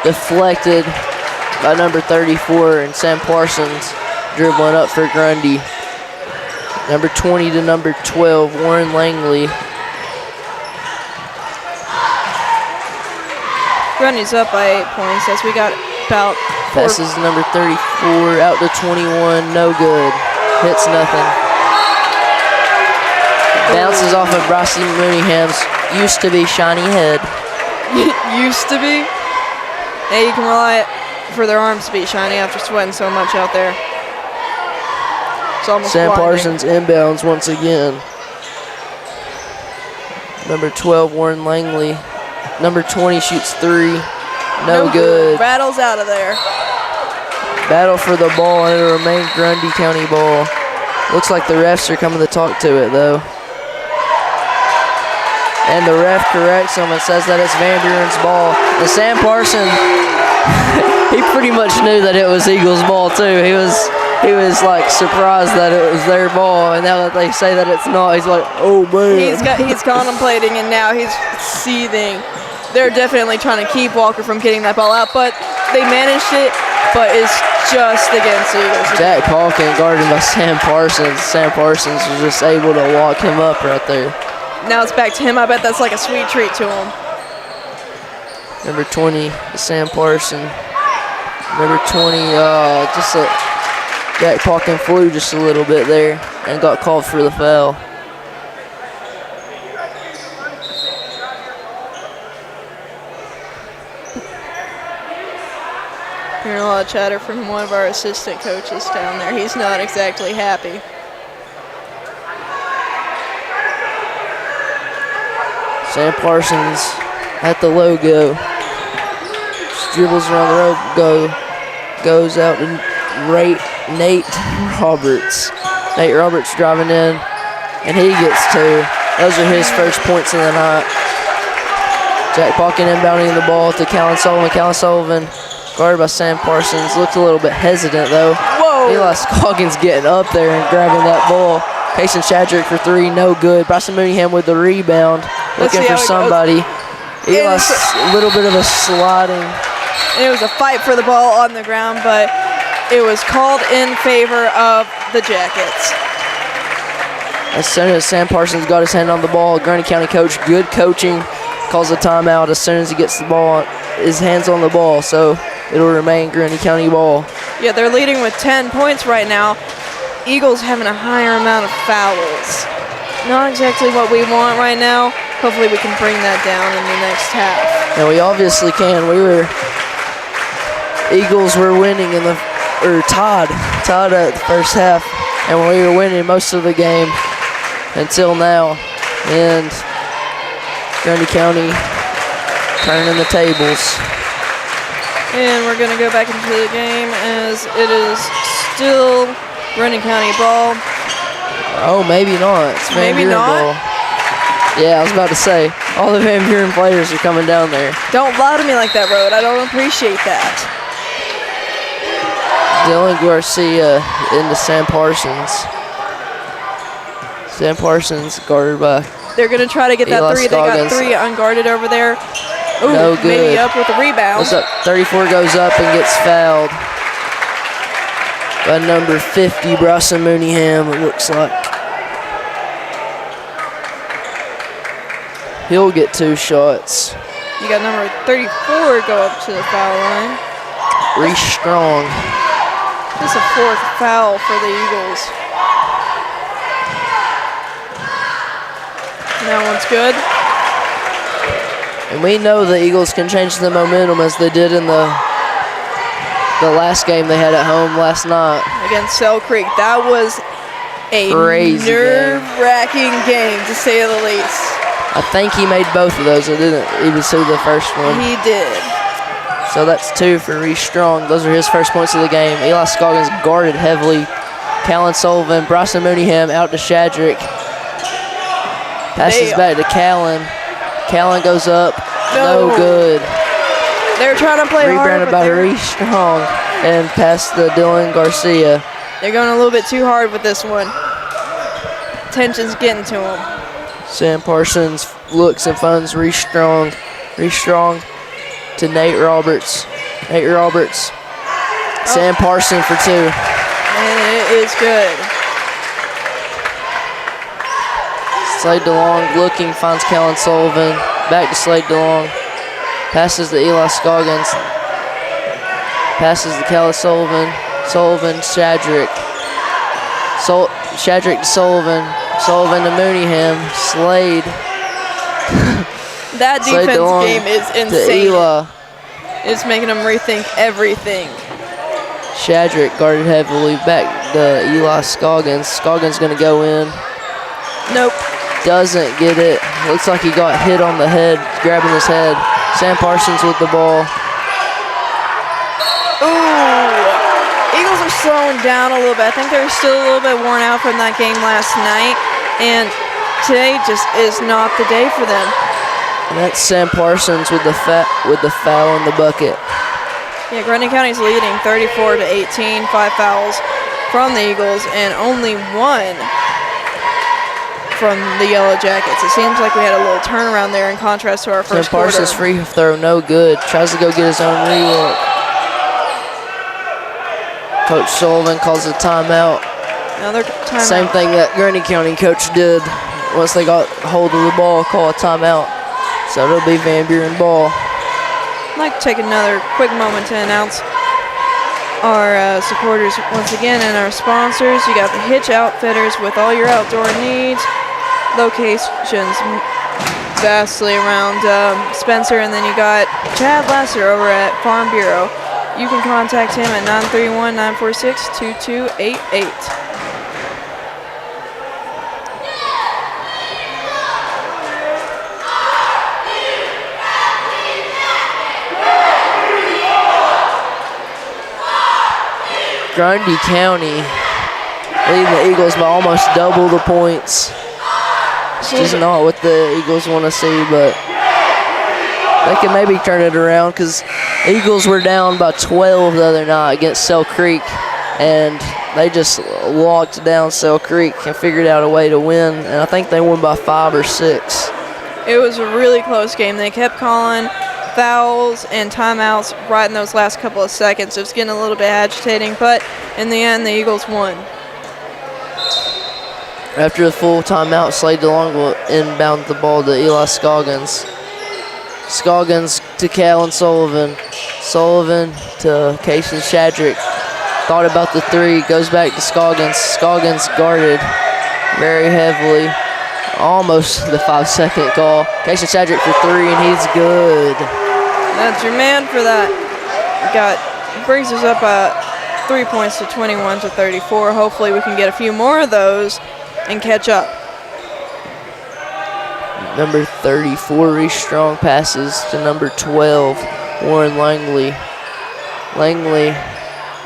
deflected by number 34, and Sam Parsons dribbling up for Grundy. Number 20 to number 12, Warren Langley. Grundy's up by 8 points as we got about four. Passes number 34 out to 21, no good. Hits nothing. Bounces off of Bryson Mooneyham's used to be shiny head. Used to be? Yeah, you can rely for their arms to be shiny after sweating so much out there. It's almost Sam blinding. Parsons inbounds once again. Number 12, Warren Langley. Number 20 shoots three. No good. Rattles out of there. Battle for the ball, and it'll remain Grundy County ball. Looks like the refs are coming to talk to it, though. And the ref corrects him and says that it's Van Buren's ball. And Sam Parson, he pretty much knew that it was Eagles' ball, too. He was like surprised that it was their ball, and now that they say that it's not, he's like, oh man. He's contemplating, and now he's seething. They're definitely trying to keep Walker from getting that ball out, but they managed it, but it's just against Eagles. Jack Palkin guarded by Sam Parsons. Sam Parsons was just able to walk him up right there. Now it's back to him. I bet that's like a sweet treat to him. Number 20, Sam Parson. Number 20, Jack Palkin flew just a little bit there and got called for the foul. Hearing a lot of chatter from one of our assistant coaches down there. He's not exactly happy. Sam Parsons at the logo. Just dribbles around the rope, goes out to Nate Roberts. Nate Roberts driving in, and he gets two. Those are his first points of the night. Jack Palkin inbounding the ball to Callan Sullivan. Callan Sullivan, guarded by Sam Parsons, looked a little bit hesitant though. Whoa! Eli Scoggins getting up there and grabbing that ball. Payson Shadrick for three, no good. Bryson Mooneyham with the rebound, looking for somebody. Eli, a little bit of a sliding. And it was a fight for the ball on the ground, but it was called in favor of the Jackets. As soon as Sam Parsons got his hand on the ball, Grundy County coach, good coaching, calls a timeout as soon as he gets the ball, his hands on the ball. So it'll remain Grundy County ball. Yeah, they're leading with 10 points right now. Eagles having a higher amount of fouls. Not exactly what we want right now. Hopefully we can bring that down in the next half. And we obviously can. Eagles were winning tied at the first half, and we were winning most of the game until now. And Grundy County turning the tables. And we're going to go back into the game as it is still Buren County ball. Oh, maybe not. It's Van Buren ball. Yeah, I was about to say, all the Van Buren players are coming down there. Don't lie to me like that, Rode. I don't appreciate that. Dylan Garcia into Sam Parsons. Sam Parsons guarded by They're going to try to get that Eli three. Scoggins. They got three unguarded over there. Ooh, no good. Maybe up with a rebound. What's up? 34 goes up and gets fouled by number 50, Bryson Mooneyham, it looks like. He'll get 2 shots. You got number 34 go up to the foul line. Reese Strong. This is a 4th foul for the Eagles. That one's good. And we know the Eagles can change the momentum as they did in the last game they had at home last night. Against Sell Creek. That was a nerve-wracking game, to say the least. I think he made both of those. I didn't even see the first one. He did. So that's 2 for Reese Strong. Those are his first points of the game. Eli Scoggins guarded heavily. Callan Sullivan, Bryson Mooneyham out to Shadrick. Passes back to Callan. Callan goes up. No good. They're trying to play hard. Rebounded by Reese Strong and past the Dylan Garcia. They're going a little bit too hard with this one. Tension's getting to them. Sam Parsons looks and finds Reese Strong. Reese Strong to Nate Roberts. Nate Roberts. Sam Parsons for 2. And it is good. Slade DeLong looking, finds Callan Sullivan. Back to Slade DeLong. Passes to Eli Scoggins. Passes to Callan Sullivan. Sullivan, Shadrick. Shadrick to Sullivan. Sullivan to Mooneyham. Slade. That defense game is insane. To Eli. It's making them rethink everything. Shadrick guarded heavily. Back to Eli Scoggins. Scoggins going to go in. Nope. Doesn't get it. Looks like he got hit on the head, grabbing his head. Sam Parsons with the ball. Ooh. Eagles are slowing down a little bit. I think they're still a little bit worn out from that game last night. And today just is not the day for them. And that's Sam Parsons with the foul in the bucket. Yeah, Grundy County's leading 34-18. 5 fouls from the Eagles and only 1 from the Yellow Jackets. It seems like we had a little turnaround there in contrast to our first quarter. Parsons free throw, no good. Tries to go get his own relook. Coach Sullivan calls a timeout. Another timeout. Same thing that Grundy County coach did once they got hold of the ball, call a timeout. So it'll be Van Buren ball. I'd like to take another quick moment to announce our supporters once again and our sponsors. You got the Hitch Outfitters with all your outdoor needs. Locations vastly around Spencer, and then you got Chad Lasser over at Farm Bureau. You can contact him at 931-946-2288. Grundy County leading the Eagles by almost double the points. It's just not what the Eagles want to see, but they can maybe turn it around because Eagles were down by 12 the other night against Sell Creek, and they just locked down Sell Creek and figured out a way to win, and I think they won by 5 or 6. It was a really close game. They kept calling fouls and timeouts right in those last couple of seconds. It was getting a little bit agitating, but in the end, the Eagles won. After the full timeout, Slade DeLong will inbound the ball to Eli Scoggins. Scoggins to Callan Sullivan. Sullivan to Casey Shadrick. thought about the three, goes back to Scoggins. Scoggins guarded very heavily. Almost the 5-second call. Casey Shadrick for three, and he's good. That's your man for that. Brings us up 3 points to 21-34. Hopefully we can get a few more of those and catch up. Number 34, Reese Strong, passes to number 12, Warren Langley. Langley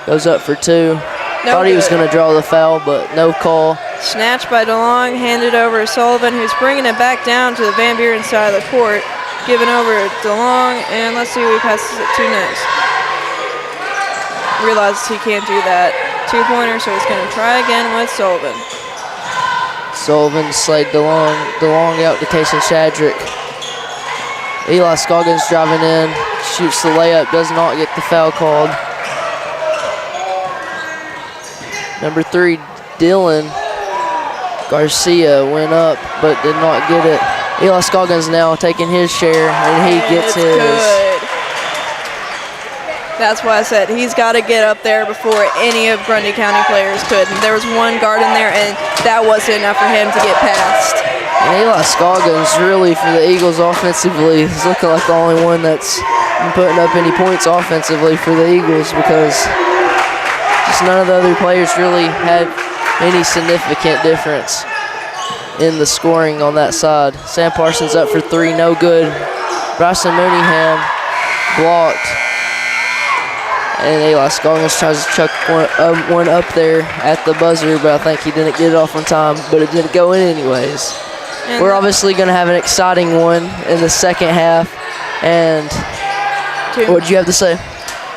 goes up for two. Thought he was going to draw the foul, but no call. Snatched by DeLong, handed over to Sullivan, who's bringing it back down to the Van Buren side of the court. Given over to DeLong, and let's see who he passes it to next. Realizes he can't do that two-pointer, so he's going to try again with Sullivan. Sullivan slayed DeLong. DeLong out to Casey Shadrick. Eli Scoggins driving in, shoots the layup, does not get the foul called. Number 3, Dylan Garcia went up but did not get it. Eli Scoggins now taking his share, and he gets his. Good. That's why I said he's got to get up there before any of Grundy County players could. And there was one guard in there, and that wasn't enough for him to get past. And Eli Scoggins, really, for the Eagles offensively, is looking like the only one that's been putting up any points offensively for the Eagles, because just none of the other players really had any significant difference in the scoring on that side. Sam Parsons up for three, no good. Bryson Mooneyham blocked. And Eli Scoggins tries to chuck one up there at the buzzer, but I think he didn't get it off on time, but it didn't go in anyways. And we're obviously going to have an exciting one in the second half. And what did you have to say?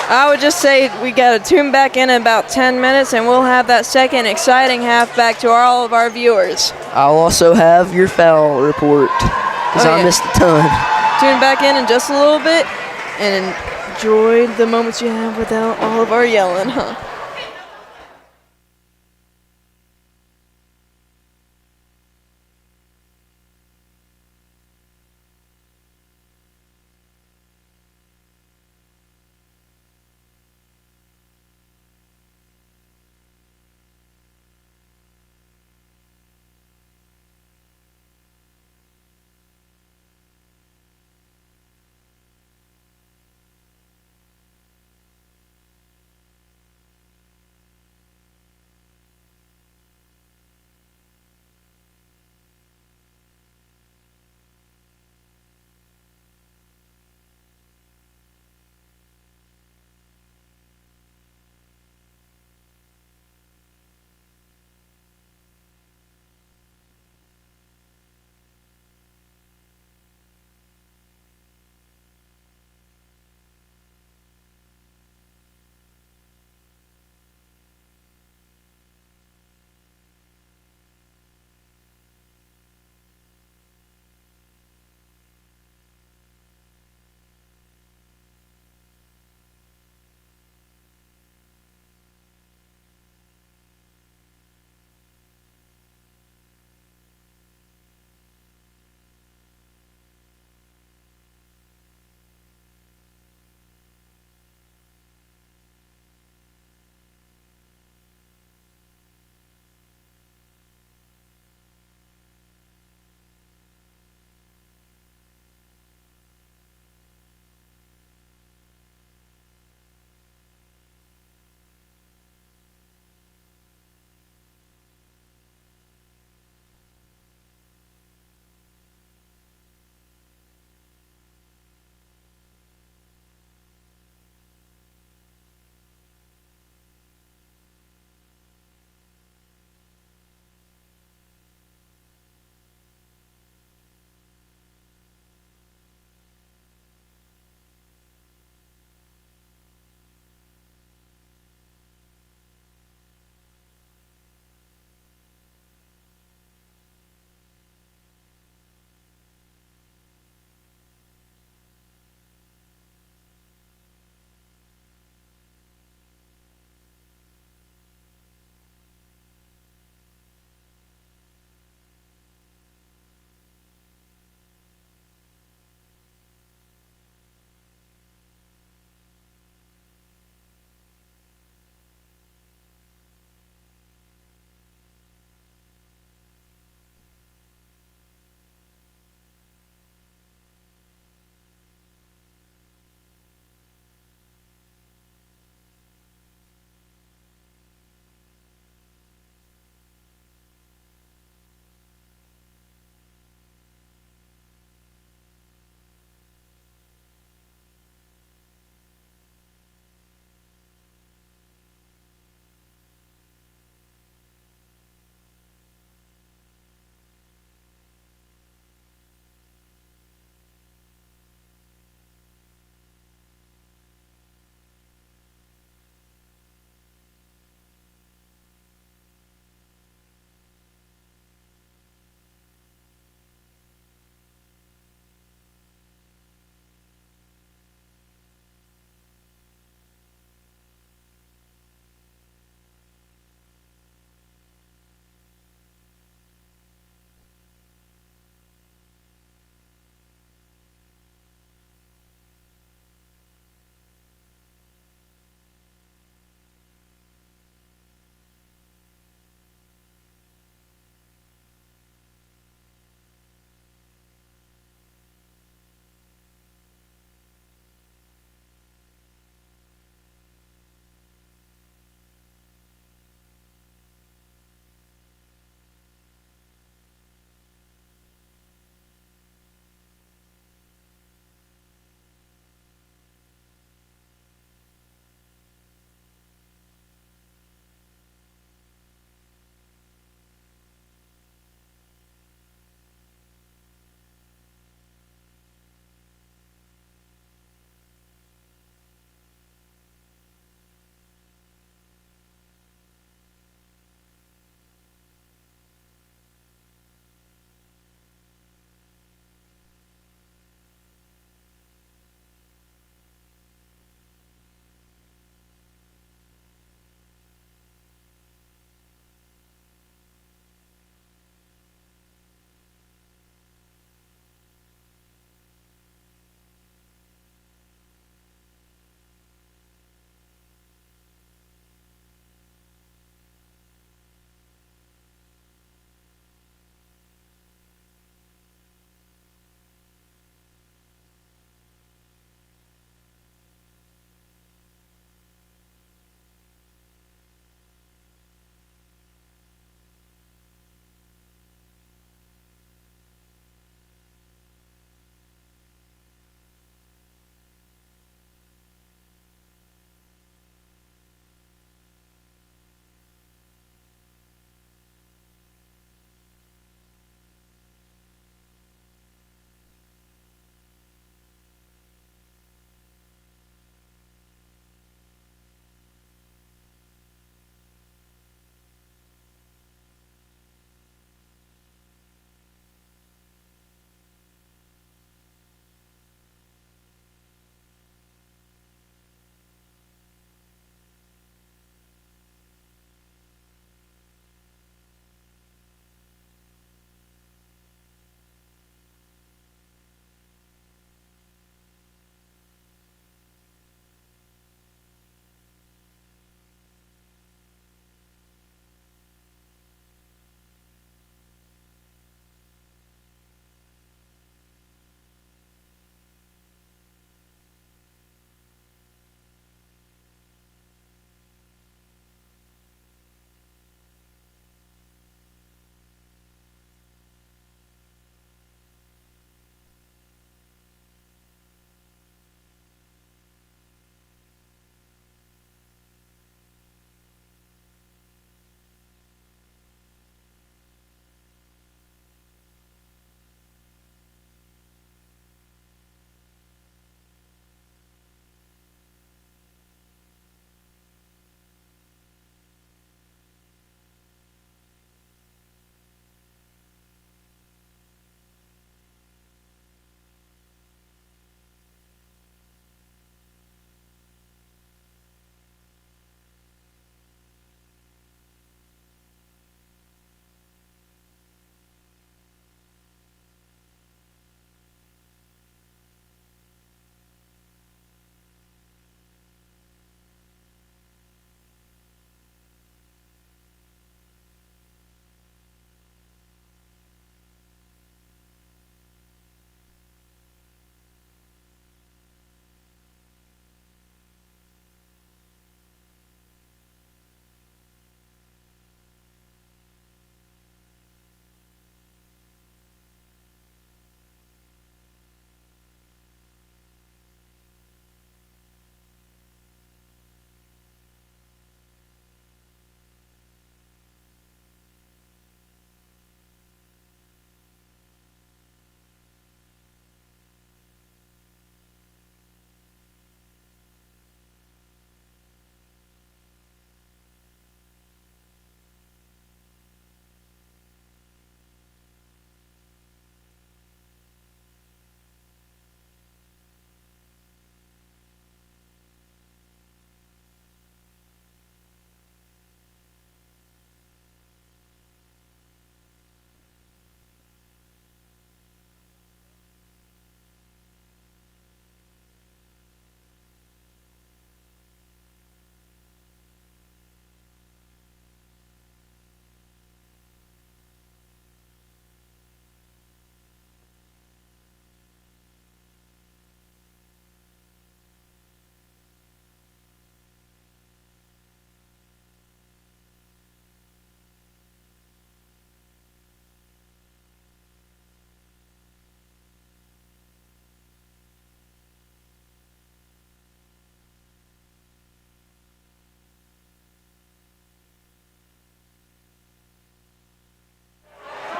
I would just say we got to tune back in about 10 minutes, and we'll have that second exciting half back to all of our viewers. I'll also have your foul report, because I missed a ton. Tune back in just a little bit and enjoy the moments you have without all of our yelling, huh?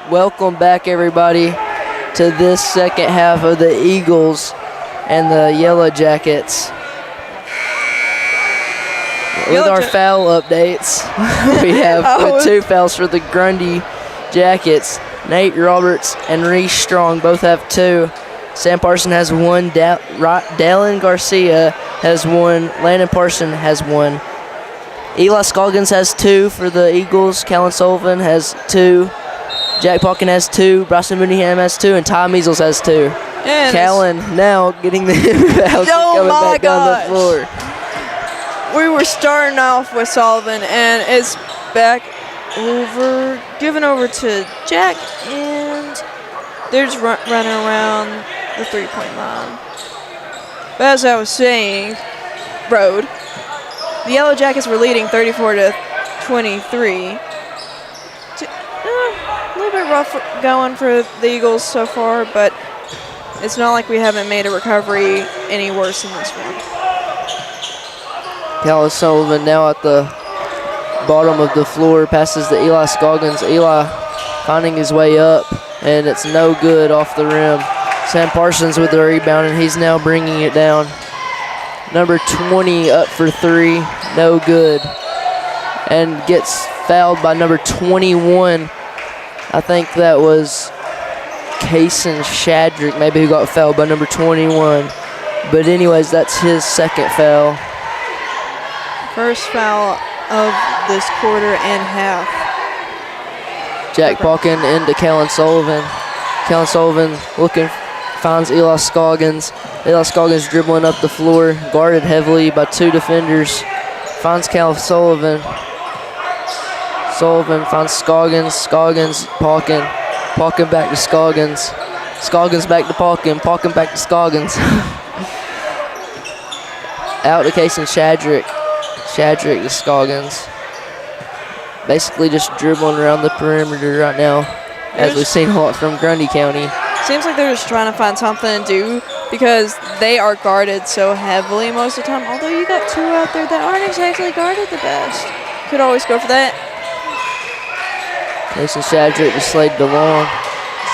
welcome back everybody to this second half of the Eagles and the Yellow Jackets. With our foul updates, we have with 2 fouls for the Grundy Jackets. Nate Roberts and Reese Strong both have 2. Sam Parson has 1. Dallin Garcia has 1. Landon Parson has 1. Eli Scoggins has 2 for the Eagles. Callan Sullivan has 2. Jack Palkin has 2. Bryson Mooneyham has 2. And Ty Measles has 2. And Callan now getting the fouls coming back down the floor. We were starting off with Sullivan, and it's back over, given over to Jack, and they're just running around the 3-point line. But as I was saying, Road, the Yellow Jackets were leading 34-23. A little bit rough going for the Eagles so far, but it's not like we haven't made a recovery any worse in this one. Callan Sullivan now at the bottom of the floor, passes to Eli Scoggins. Eli finding his way up, and it's no good off the rim. Sam Parsons with the rebound, and he's now bringing it down. Number 20 up for 3, no good. And gets fouled by number 21. I think that was Kaysen Shadrick, maybe, who got fouled by number 21. But anyways, that's his second foul. First foul of this quarter and half. Jack Palkin into Callan Sullivan. Callan Sullivan finds Eli Scoggins. Eli Scoggins dribbling up the floor, guarded heavily by 2 defenders. Finds Callan Sullivan. Sullivan finds Scoggins. Scoggins, Palkin. Palkin back to Scoggins. Scoggins back to Palkin. Palkin back to Scoggins. Out to Kaysen Shadrick. Shadrick to Scoggins. Basically just dribbling around the perimeter right now, as we've seen a lot from Grundy County. Seems like they're just trying to find something to do because they are guarded so heavily most of the time. Although you got 2 out there that aren't exactly guarded the best. Could always go for that. Kaysen Shadrick to Slade DeLong.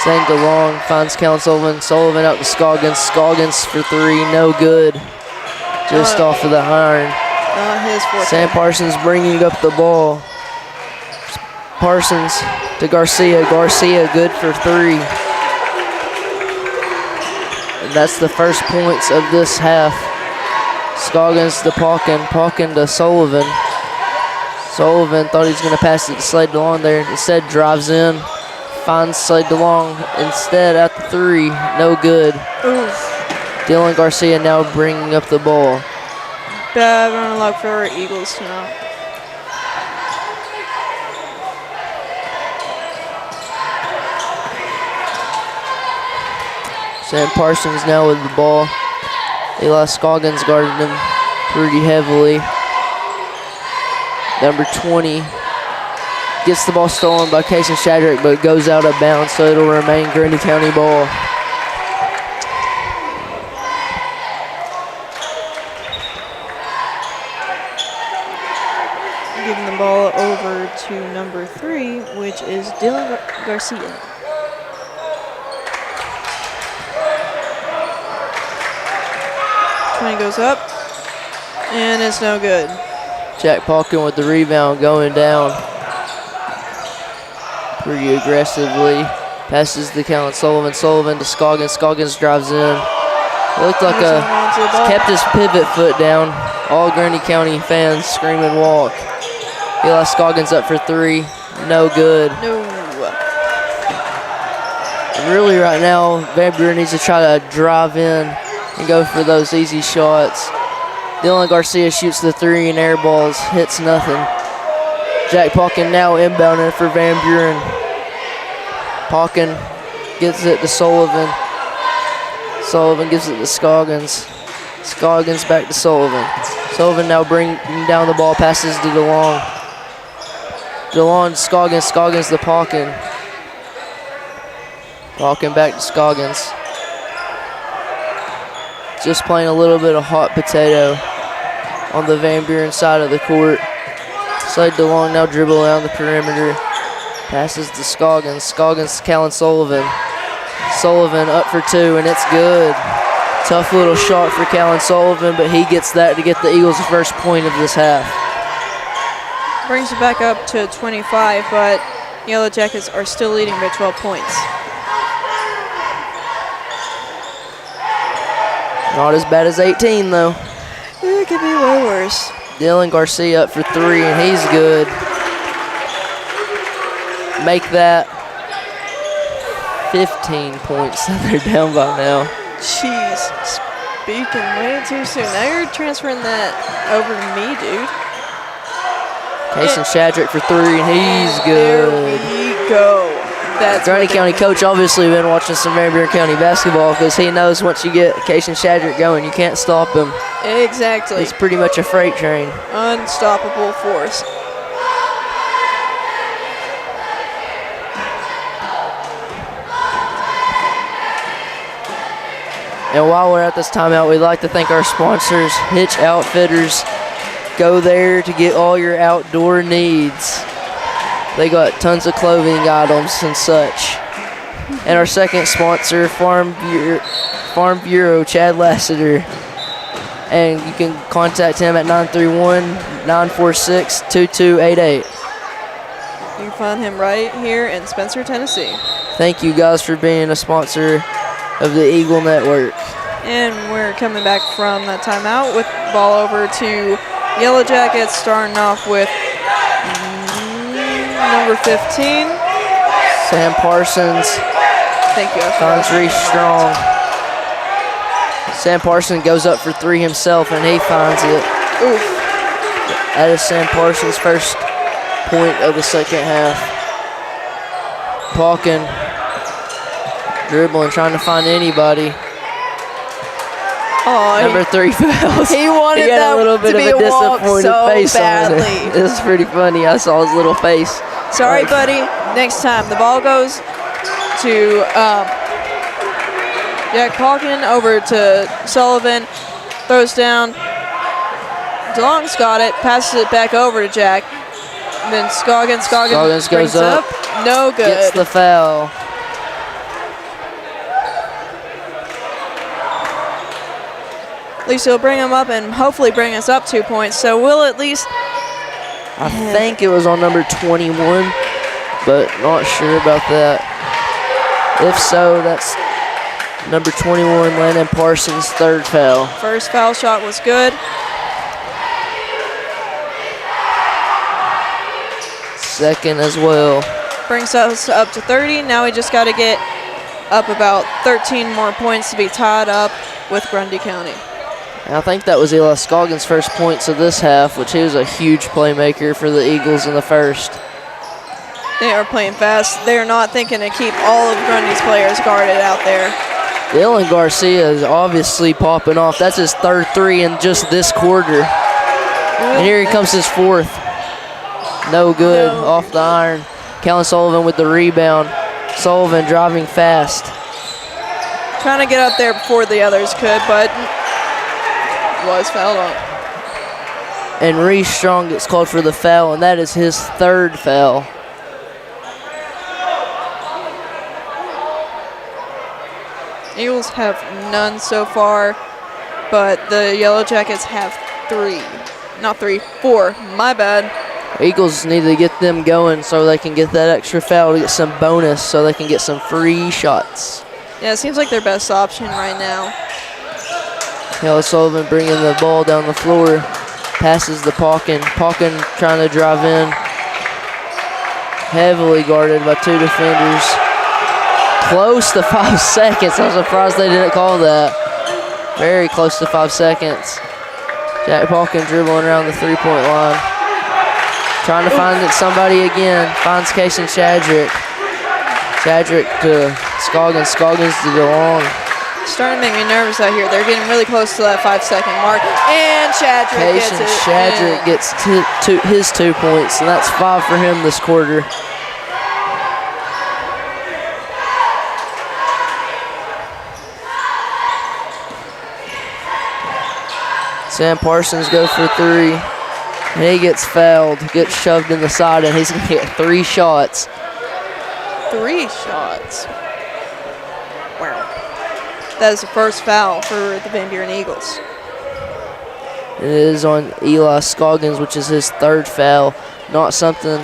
Slade DeLong finds Callan Sullivan. Sullivan out to Scoggins. Scoggins for 3, no good. Just off of the iron. His fourth. Sam Parsons bringing up the ball. Parsons to Garcia. Garcia good for 3. And that's the first points of this half. Scoggins to Palkin. Palkin to Sullivan. Sullivan thought he was going to pass it to Slade DeLong there. Instead drives in. Finds Slade DeLong instead at the 3. No good. Oof. Dylan Garcia now bringing up the ball. Bad run of luck for our Eagles tonight. Sam Parsons now with the ball. Eli Scoggins guarded him pretty heavily. Number 20 gets the ball stolen by Kaysen Shadrick, but goes out of bounds, so it'll remain Grundy County ball. Giving the ball over to number 3, which is Dylan Garcia. Goes up, and it's no good. Jack Palkin with the rebound going down pretty aggressively. Passes to Callan Sullivan. Sullivan to Scoggins. Scoggins drives in. It looked like kept his pivot foot down. All Grundy County fans screaming walk. Eli Scoggins up for 3. No good. No. And really right now, Van Buren needs to try to drive in and go for those easy shots. Dylan Garcia shoots the 3 and air balls, hits nothing. Jack Palkin now inbounding for Van Buren. Palkin gets it to Sullivan. Sullivan gives it to Scoggins. Scoggins back to Sullivan. Sullivan now bringing down the ball, passes to DeLong. DeLong to Scoggins. Scoggins to Palkin. Palkin back to Scoggins. Just playing a little bit of hot potato on the Van Buren side of the court. Slade DeLong now dribble around the perimeter. Passes to Scoggins. Scoggins to Callan Sullivan. Sullivan up for two, and it's good. Tough little shot for Callan Sullivan, but he gets that to get the Eagles the first point of this half. Brings it back up to 25, but Yellow Jackets are still leading by 12 points. Not as bad as 18, though. It could be way worse. Dylan Garcia up for three, and he's good. Make that 15 points that they're down by now. Jeez, speaking way too soon. Now you're transferring that over to me, dude. Kason Shadrick for three, and he's good. There we go. That's Grundy County coach obviously been watching some Buren County basketball because he knows once you get Kason Shadrick going, you can't stop him. Exactly. He's pretty much a freight train. Unstoppable force. And while we're at this timeout, we'd like to thank our sponsors, Hitch Outfitters. Go there to get all your outdoor needs. They got tons of clothing items and such. And our second sponsor, Farm Bureau, Chad Lassiter. And you can contact him at 931-946-2288. You can find him right here in Spencer, Tennessee. Thank you guys for being a sponsor of the Eagle Network. And we're coming back from that timeout with ball over to Yellow Jackets, starting off with number 15. Sam Parsons. Thank you. Finds Reese Strong. Sam Parsons goes up for three himself, and he finds it. Oof. That is Sam Parsons' first point of the second half. Pauken dribbling, trying to find anybody. Oh, number three fouls. He wanted got that a little bit to of be a a walk disappointed so face badly. on it. This is pretty funny. I saw his little face. Sorry, Like, buddy. Next time, the ball goes to Jack Pauken over to Sullivan. Throws down. DeLong's got it. Passes it back over to Jack. And then Scoggins goes brings up. No good. Gets the foul. At least he'll bring him up and hopefully bring us up 2 points. So we'll at least. I think it was on number 21, but not sure about that. If so, that's number 21, Landon Parsons' third foul. First foul shot was good. Second as well. Brings us up to 30. Now we just got to get up about 13 more points to be tied up with Grundy County. And I think that was Eli Scoggins' first points of this half, which he was a huge playmaker for the Eagles in the first. They are playing fast. They are not thinking to keep all of Grundy's players guarded out there. Dylan Garcia is obviously popping off. That's his third three in just this quarter. And here he comes his fourth. No good, off the iron. Callan Sullivan with the rebound. Sullivan driving fast. Trying to get up there before the others could, but was fouled on. And Reese Strong gets called for the foul, and that is his third foul. Eagles have none so far, but the Yellow Jackets have four. My bad. Eagles need to get them going so they can get that extra foul to get some bonus so they can get some free shots. Yeah, it seems like their best option right now. Callan Sullivan bringing the ball down the floor. Passes to Pauken. Pauken trying to drive in. Heavily guarded by two defenders. Close to 5 seconds. I'm surprised they didn't call that. Very close to 5 seconds. Jack Pauken dribbling around the three-point line. Trying to find somebody again. Finds Kason Shadrick. Shadrick to Scoggins. Scoggins to DeLong. Starting to make me nervous out here. They're getting really close to that 5-second mark. And Shadrick gets Kason it. Shadrick gets his 2 points, and that's 5 for him this quarter. Sam Parsons goes for three, and he gets fouled, gets shoved in the side, and he's going to get 3 shots. 3 shots. Wow. That is the first foul for the Van Buren Eagles. It is on Eli Scoggins, which is his 3rd foul. Not something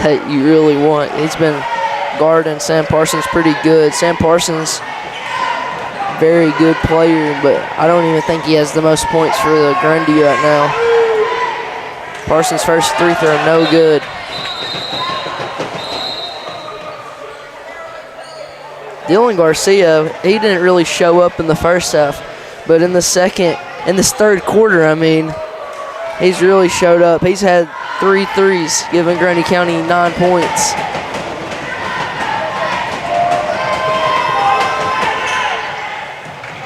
that you really want. He's been guarding Sam Parsons pretty good. Sam Parsons, very good player, but I don't even think he has the most points for the Grundy right now. Parsons' first free throw, no good. Dylan Garcia, he didn't really show up in the first half, but in this 3rd quarter, I mean, he's really showed up. He's had 3 threes, giving Grundy County 9 points.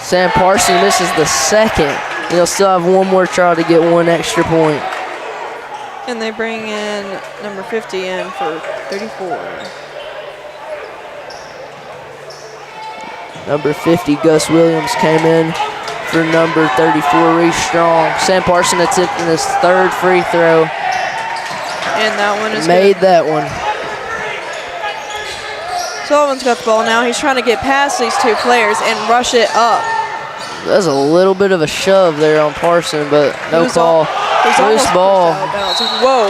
Sam Parsons misses the 2nd. He'll still have one more try to get 1 extra point. And they bring in number 50 in for 34. Number 50, Gus Williams, came in for number 34, Reese Strong. Sam Parsons attempting his 3rd free throw. And that one is made good. That one. Sullivan's got the ball now. He's trying to get past these 2 players and rush it up. That's a little bit of a shove there on Parsons, but no call. Loose ball. Whoa.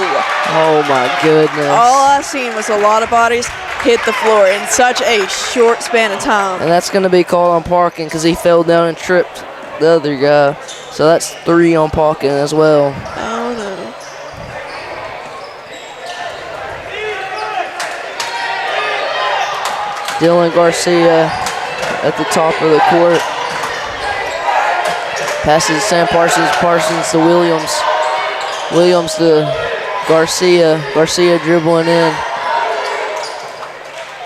Oh, my goodness. All I seen was a lot of bodies hit the floor in such a short span of time. And that's going to be called on Parkin because he fell down and tripped the other guy. So that's 3 on Parkin as well. Oh, no. Dylan Garcia at the top of the court. Passes Sam Parsons, Parsons to Williams. Williams to Garcia. Garcia dribbling in.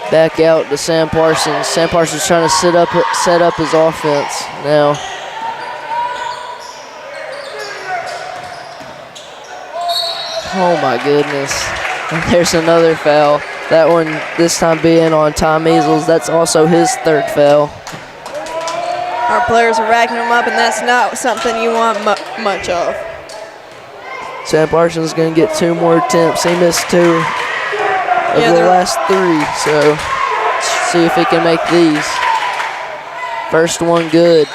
Back out to Sam Parsons. Sam Parsons trying to set up his offense now. Oh my goodness. And there's another foul. That one this time being on Ty Measles. That's also his 3rd foul. Our players are racking them up, and that's not something you want much of. Sam Parsons is going to get 2 more attempts. He missed 2 of the last 3, so see if he can make these. First one good.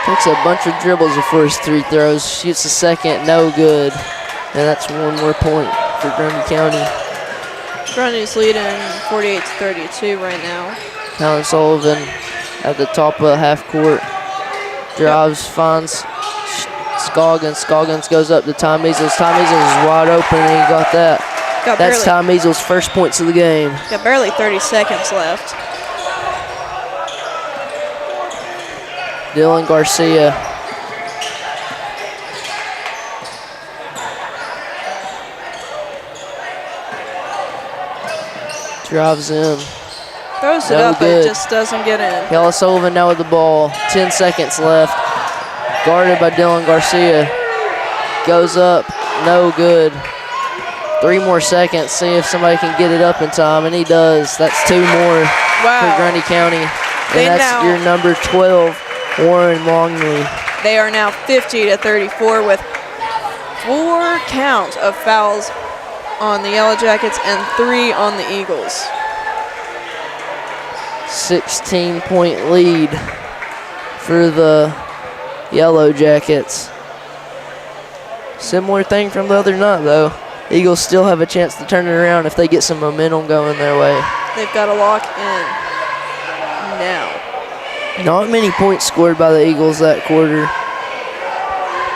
Takes a bunch of dribbles before his 3 throws. Shoots the 2nd, no good. And that's 1 more point for Grundy County. Grundy's leading 48-32 right now. Alan Sullivan at the top of half court. Drives, finds Scoggins. Scoggins goes up to Ty Measles. Ty Measles is wide open and he got that. That's Ty Measles' first points of the game. Got barely 30 seconds left. Dylan Garcia. Drives in. Throws it up, but it just doesn't get in. Kelly Sullivan now with the ball. 10 seconds left. Guarded by Dylan Garcia. Goes up. No good. 3 more seconds. See if somebody can get it up in time, and he does. That's 2 more for Grundy County. And that's your number 12, Warren Longley. They are now 50-34 with 4 counts of fouls on the Yellow Jackets and 3 on the Eagles. 16-point lead for the Yellow Jackets. Similar thing from the other night, though. Eagles still have a chance to turn it around if they get some momentum going their way. They've got to lock in now. Not many points scored by the Eagles that quarter.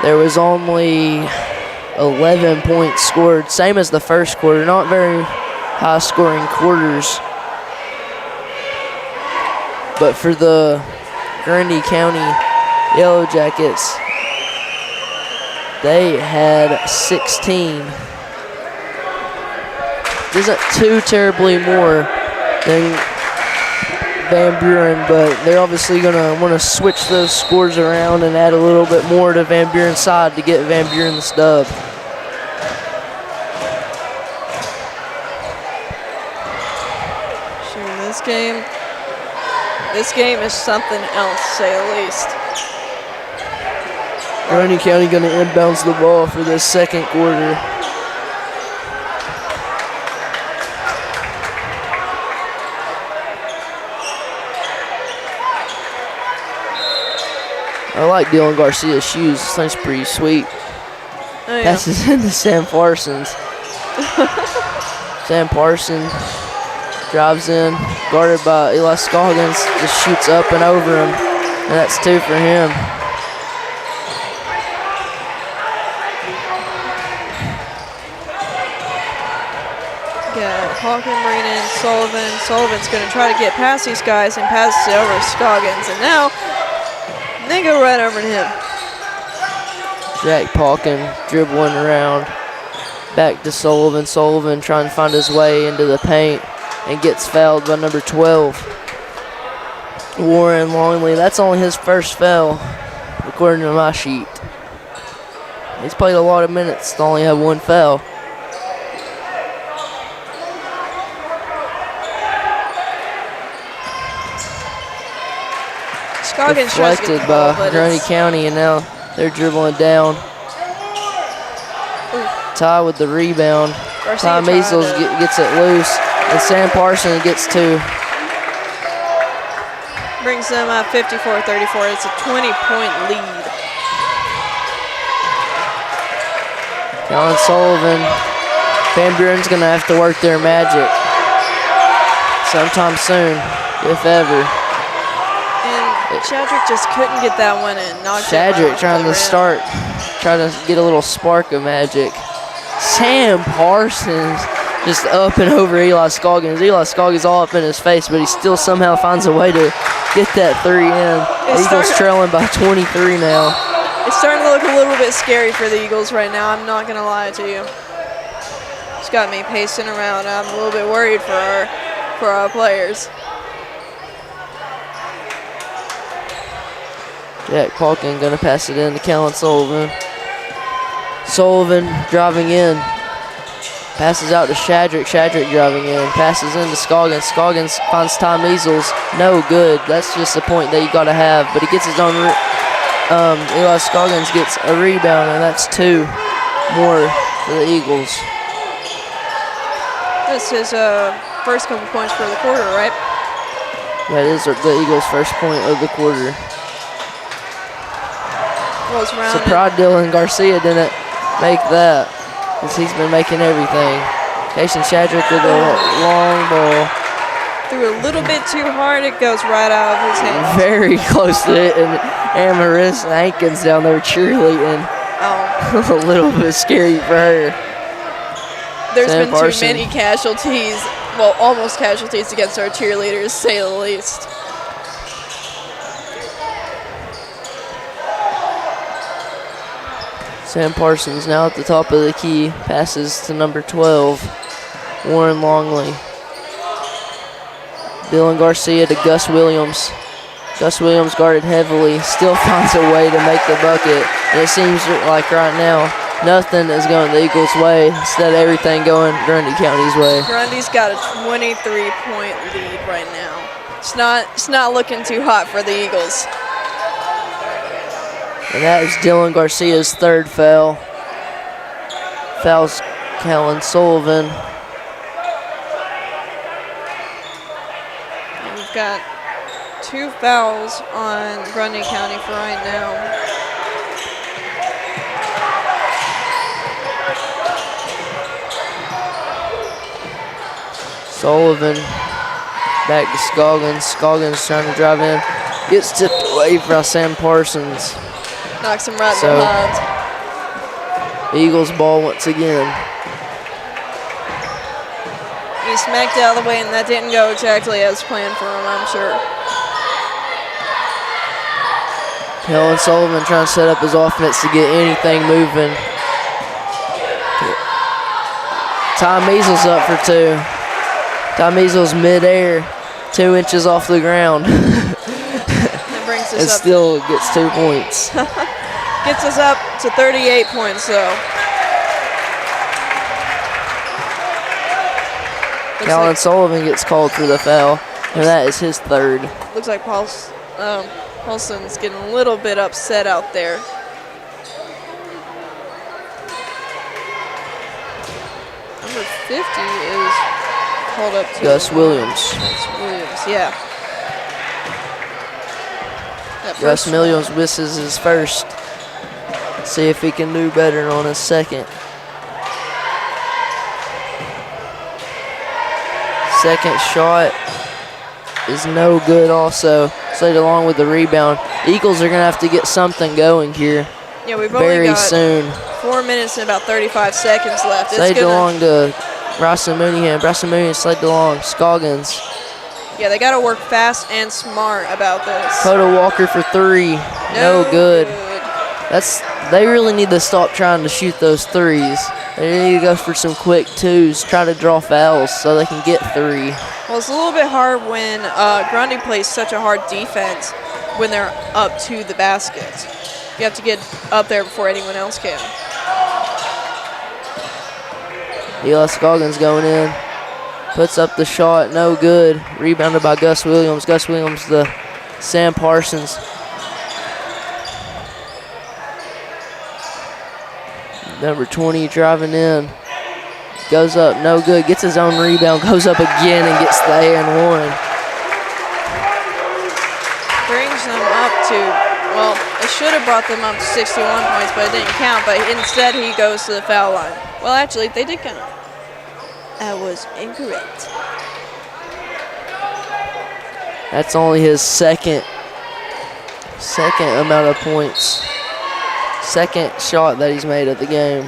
There was only 11 points scored, same as the first quarter. Not very high-scoring quarters. But for the Grundy County Yellow Jackets, they had 16. Isn't too terribly more than Van Buren, but they're obviously going to want to switch those scores around and add a little bit more to Van Buren's side to get Van Buren the stub. Sure, this game This game is something else, to say the least. Grundy County going to inbounds the ball for the second quarter. I like Dylan Garcia's shoes. This thing's pretty sweet. Oh, yeah. Passes into Sam Parsons. Sam Parsons drives in, guarded by Eli Scoggins, just shoots up and over him, and that's 2 for him. Got Hawken bringing in Sullivan. Sullivan's going to try to get past these guys and passes it over to Scoggins, and now they go right over to him. Jack Palkin dribbling around, back to Sullivan. Sullivan trying to find his way into the paint and gets fouled by number 12, Warren Longley. That's only his first foul, according to my sheet. He's played a lot of minutes to only have 1 foul. Scoggins tries to get Deflected the ball, by but Grundy it's County, and now they're dribbling down. Ty with the rebound. Garcia Ty tried Measles to- gets it loose, and Sam Parsons gets 2. brings them up 54-34. It's a 20-point lead. Alan Sullivan, Van Buren's going to have to work their magic sometime soon, if ever. And Shadrick just couldn't get that one in. Knocked it right Shadrick off trying the to rim. try to get a little spark of magic. Sam Parsons just up and over Eli Scoggins. Eli Scoggins all up in his face, but he still somehow finds a way to get that 3 in. Eagles trailing by 23 now. It's starting to look a little bit scary for the Eagles right now. I'm not going to lie to you. It's got me pacing around. I'm a little bit worried for our players. Jack Palkin going to pass it in to Callan Sullivan. Sullivan driving in. Passes out to Shadrick. Shadrick driving in. Passes in to Scoggins. Scoggins finds Ty Measles. No good. That's just the point that you got to have. But he gets his own. Eli Scoggins gets a rebound, and that's 2 more for the Eagles. This is first couple points for the quarter, right? That is the Eagles' first point of the quarter. Rolls around. Surprised Dylan Garcia didn't make that, because he's been making everything. Casey Shadrick with a long ball. Threw a little bit too hard. It goes right out of his hands. Very close to it, and Marissa Hankins down there cheerleading. Oh. A little bit scary for her. There's Sam been Parsons. too many casualties, well, almost casualties against our cheerleaders, to say the least. Sam Parsons now at the top of the key, passes to number 12, Warren Longley. Dylan Garcia to Gus Williams. Gus Williams guarded heavily, still finds a way to make the bucket. And it seems like right now, nothing is going the Eagles' way. Instead, everything going Grundy County's way. Grundy's got a 23-point lead right now. It's not looking too hot for the Eagles. And that is Dylan Garcia's 3rd foul. Fouls Callan Sullivan. And we've got 2 fouls on Grundy County for right now. Sullivan back to Scoggins. Scoggins trying to drive in. Gets tipped away from Sam Parsons. Knocks him right So- behind. Eagles ball once again. He smacked out of the way, and that didn't go exactly as planned for him, I'm sure. Callan Sullivan trying to set up his offense to get anything moving. Ty Measles up for 2. Ty Measles midair, 2 inches off the ground. That brings And us up. still gets 2 points. Gets us up to 38 points, though. Callan Sullivan gets called for the foul, and that is his 3rd. looks like Paulson's getting a little bit upset out there. Number 50 is called up to Gus Williams. Gus Williams, yeah. Gus Williams misses his first. See if he can do better on his second. Second shot is no good also. Slayed along with the rebound. Eagles are going to have to get something going here. Yeah, we've only very got soon. 4 minutes and about 35 seconds left. Slayed along to Bryson Mooneyham. Bryson Mooneyham slayed along. Scoggins. Yeah, they got to work fast and smart about this. Coda Walker for three. No good. They really need to stop trying to shoot those threes. They need to go for some quick twos, try to draw fouls so they can get three. Well, it's a little bit hard when Grundy plays such a hard defense when they're up to the basket. You have to get up there before anyone else can. Eli Scoggins going in. Puts up the shot, no good. Rebounded by Gus Williams. Gus Williams, the Sam Parsons. Number 20 driving in. Goes up, no good. Gets his own rebound, goes up again and gets the and one. Brings them up to, well, it should have brought them up to 61 points, but it didn't count. But instead, he goes to the foul line. Well, actually, they did count. That was incorrect. That's only his second amount of points. Second shot that he's made of the game.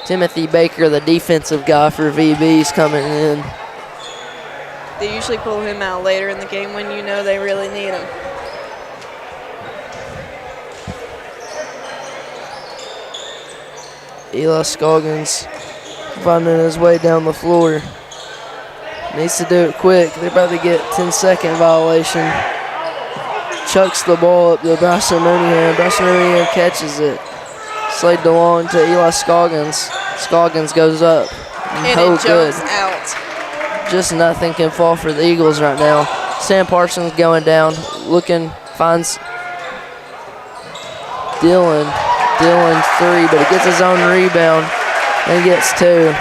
Timothy Baker, the defensive guy for VB, is coming in. They usually pull him out later in the game when you know they really need him. Eli Scoggins finding his way down the floor. Needs to do it quick. They're about to get 10-second violation. Chucks the ball up to Bryson Mooneyham. Bryson Mooneyham catches it. Slayed along to Eli Scoggins. Scoggins goes up. And no it good. jumps out. Just nothing can fall for the Eagles right now. Sam Parsons going down. Looking, finds Dylan. Dylan's three, but he gets his own rebound and gets two.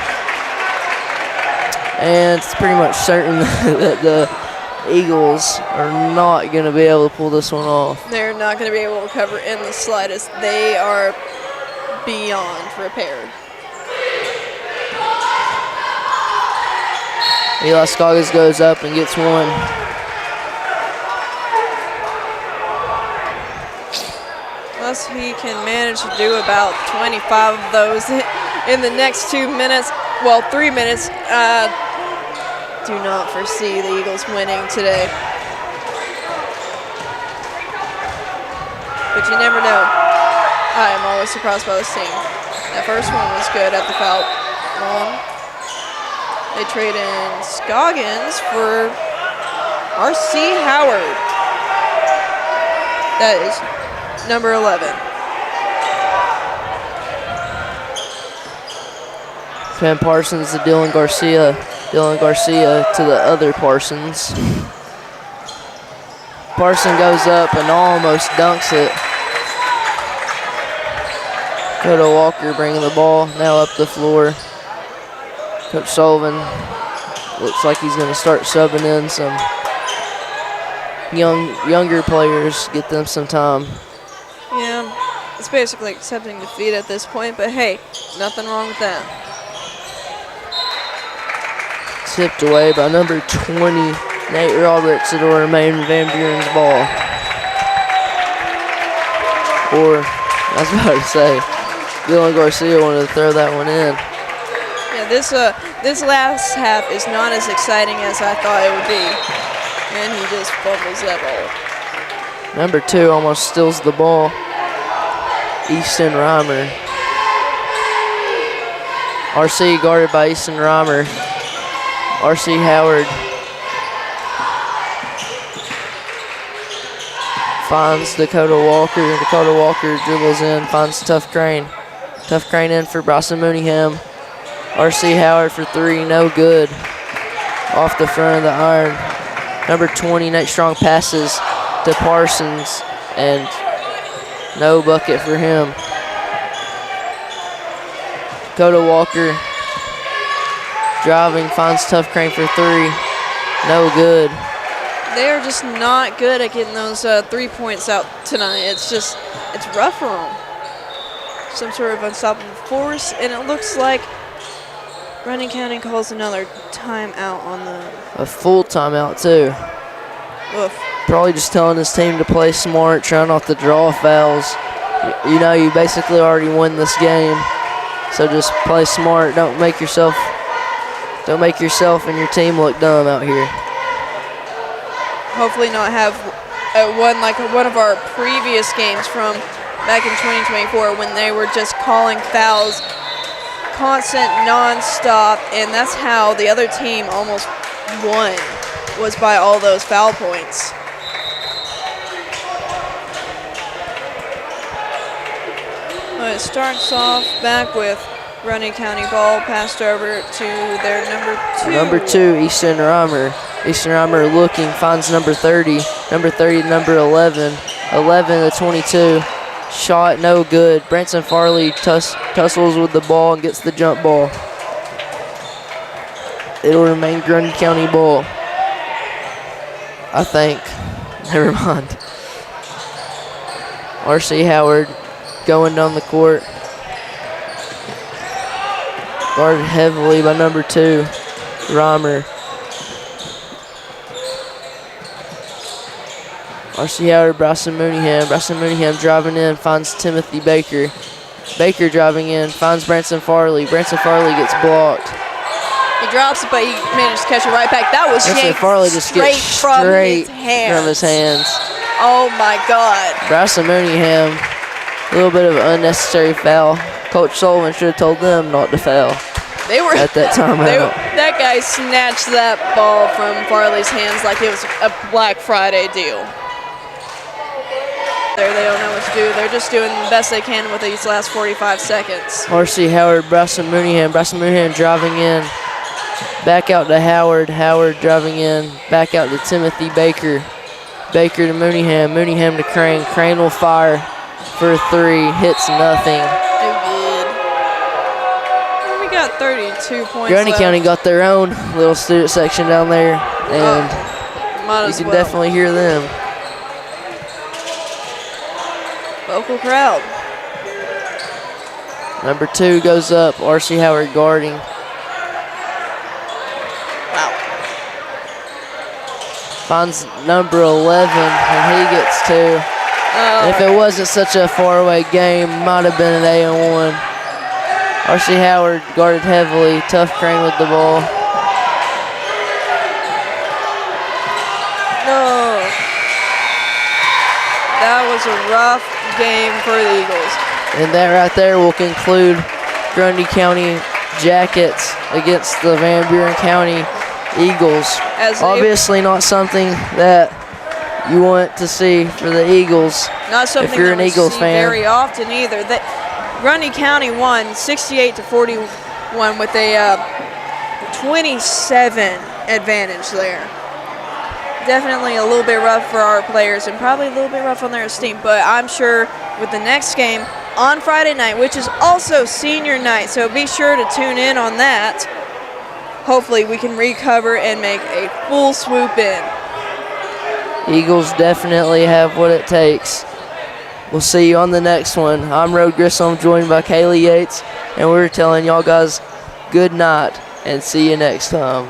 And it's pretty much certain that the Eagles are not going to be able to pull this one off. They're not going to be able to recover in the slightest. They are beyond repaired. Eli Scoggins goes up and gets one. Unless he can manage to do about 25 of those in the next 2 minutes, well, 3 minutes, do not foresee the Eagles winning today. But you never know. I am always surprised by this team. That first one was good at the foul line. They trade in Scoggins for R.C. Howard. That is number 11. Sam Parsons to Dylan Garcia. Dylan Garcia to the other Parsons. Parson goes up and almost dunks it. Coda Walker bringing the ball now up the floor. Coach Sullivan looks like he's going to start subbing in some younger players, get them some time. Yeah, it's basically accepting defeat at this point, but hey, nothing wrong with that. Tipped away by number 20, Nate Roberts. It'll remain Van Buren's ball. Or, I was about to say, Dylan Garcia wanted to throw that one in. Yeah, this last half is not as exciting as I thought it would be. And he just fumbles that ball. Number 2 almost steals the ball. Easton Reimer. RC guarded by Easton Reimer. R.C. Howard finds Dakota Walker. Dakota Walker dribbles in, finds Tough Crane. Tough Crane in for Bryson Mooneyham. R.C. Howard for three, no good. Off the front of the iron. Number 20, Nate Strong passes to Parsons, and no bucket for him. Dakota Walker driving, finds Tough Crane for three. No good. They're just not good at getting those 3 points out tonight. It's rough for them. Some sort of unstoppable force, and it looks like Grundy County calls another timeout on them. A full timeout, too. Oof. Probably just telling his team to play smart, trying not to draw fouls. You know, you basically already won this game, so just play smart. Don't make yourself and your team look dumb out here. Hopefully not have one like one of our previous games from back in 2024 when they were just calling fouls constant, non-stop, and that's how the other team almost won, was by all those foul points. It starts off back with Grundy County ball passed over to their number 2. Number 2, Easton Reimer. Easton Reimer looking, finds number 30. Number 30 to number 11. 11 to 22. Shot no good. Branson Farley tussles with the ball and gets the jump ball. It'll remain Grundy County ball, I think. Never mind. R.C. Howard going down the court. Guarded heavily by number 2, Reimer. R.C. Howard, Bryson Mooneyham. Bryson Mooneyham driving in, finds Timothy Baker. Baker driving in, finds Branson Farley. Branson Farley gets blocked. He drops it, but he managed to catch it right back. That was Branson Farley just gets straight from his hands. Oh my God. Bryson Mooneyham, a little bit of an unnecessary foul. Coach Sullivan should have told them not to foul. They were at that timeout. That guy snatched that ball from Farley's hands like it was a Black Friday deal. They don't know what to do. They're just doing the best they can with these last 45 seconds. R.C. Howard, Bryson Mooneyham. Bryson Mooneyham driving in. Back out to Howard. Howard driving in. Back out to Timothy Baker. Baker to Mooneyham. Mooneyham to Crane. Crane will fire for 3. Hits nothing. We got 32 points Grundy left. County got their own little student section down there, and you can definitely hear them. Local crowd. Number 2 goes up. R.C. Howard guarding. Wow. Finds number 11, and he gets 2. And if it wasn't such a faraway game, might have been an 8-1. R.C. Howard guarded heavily. Tough Crane with the ball. No. That was a rough game for the Eagles. And that right there will conclude Grundy County Jackets against the Van Buren County Eagles. Obviously not something that you want to see for the Eagles. Not something if you're that an Eagles fan. Very often either. Grundy County won 68-41 with a 27 advantage there. Definitely a little bit rough for our players and probably a little bit rough on their esteem, but I'm sure with the next game on Friday night, which is also senior night, so be sure to tune in on that. Hopefully we can recover and make a full swoop in. Eagles definitely have what it takes. We'll see you on the next one. I'm Rode Grissom, joined by Kaylee Yates, and we're telling y'all guys good night and see you next time.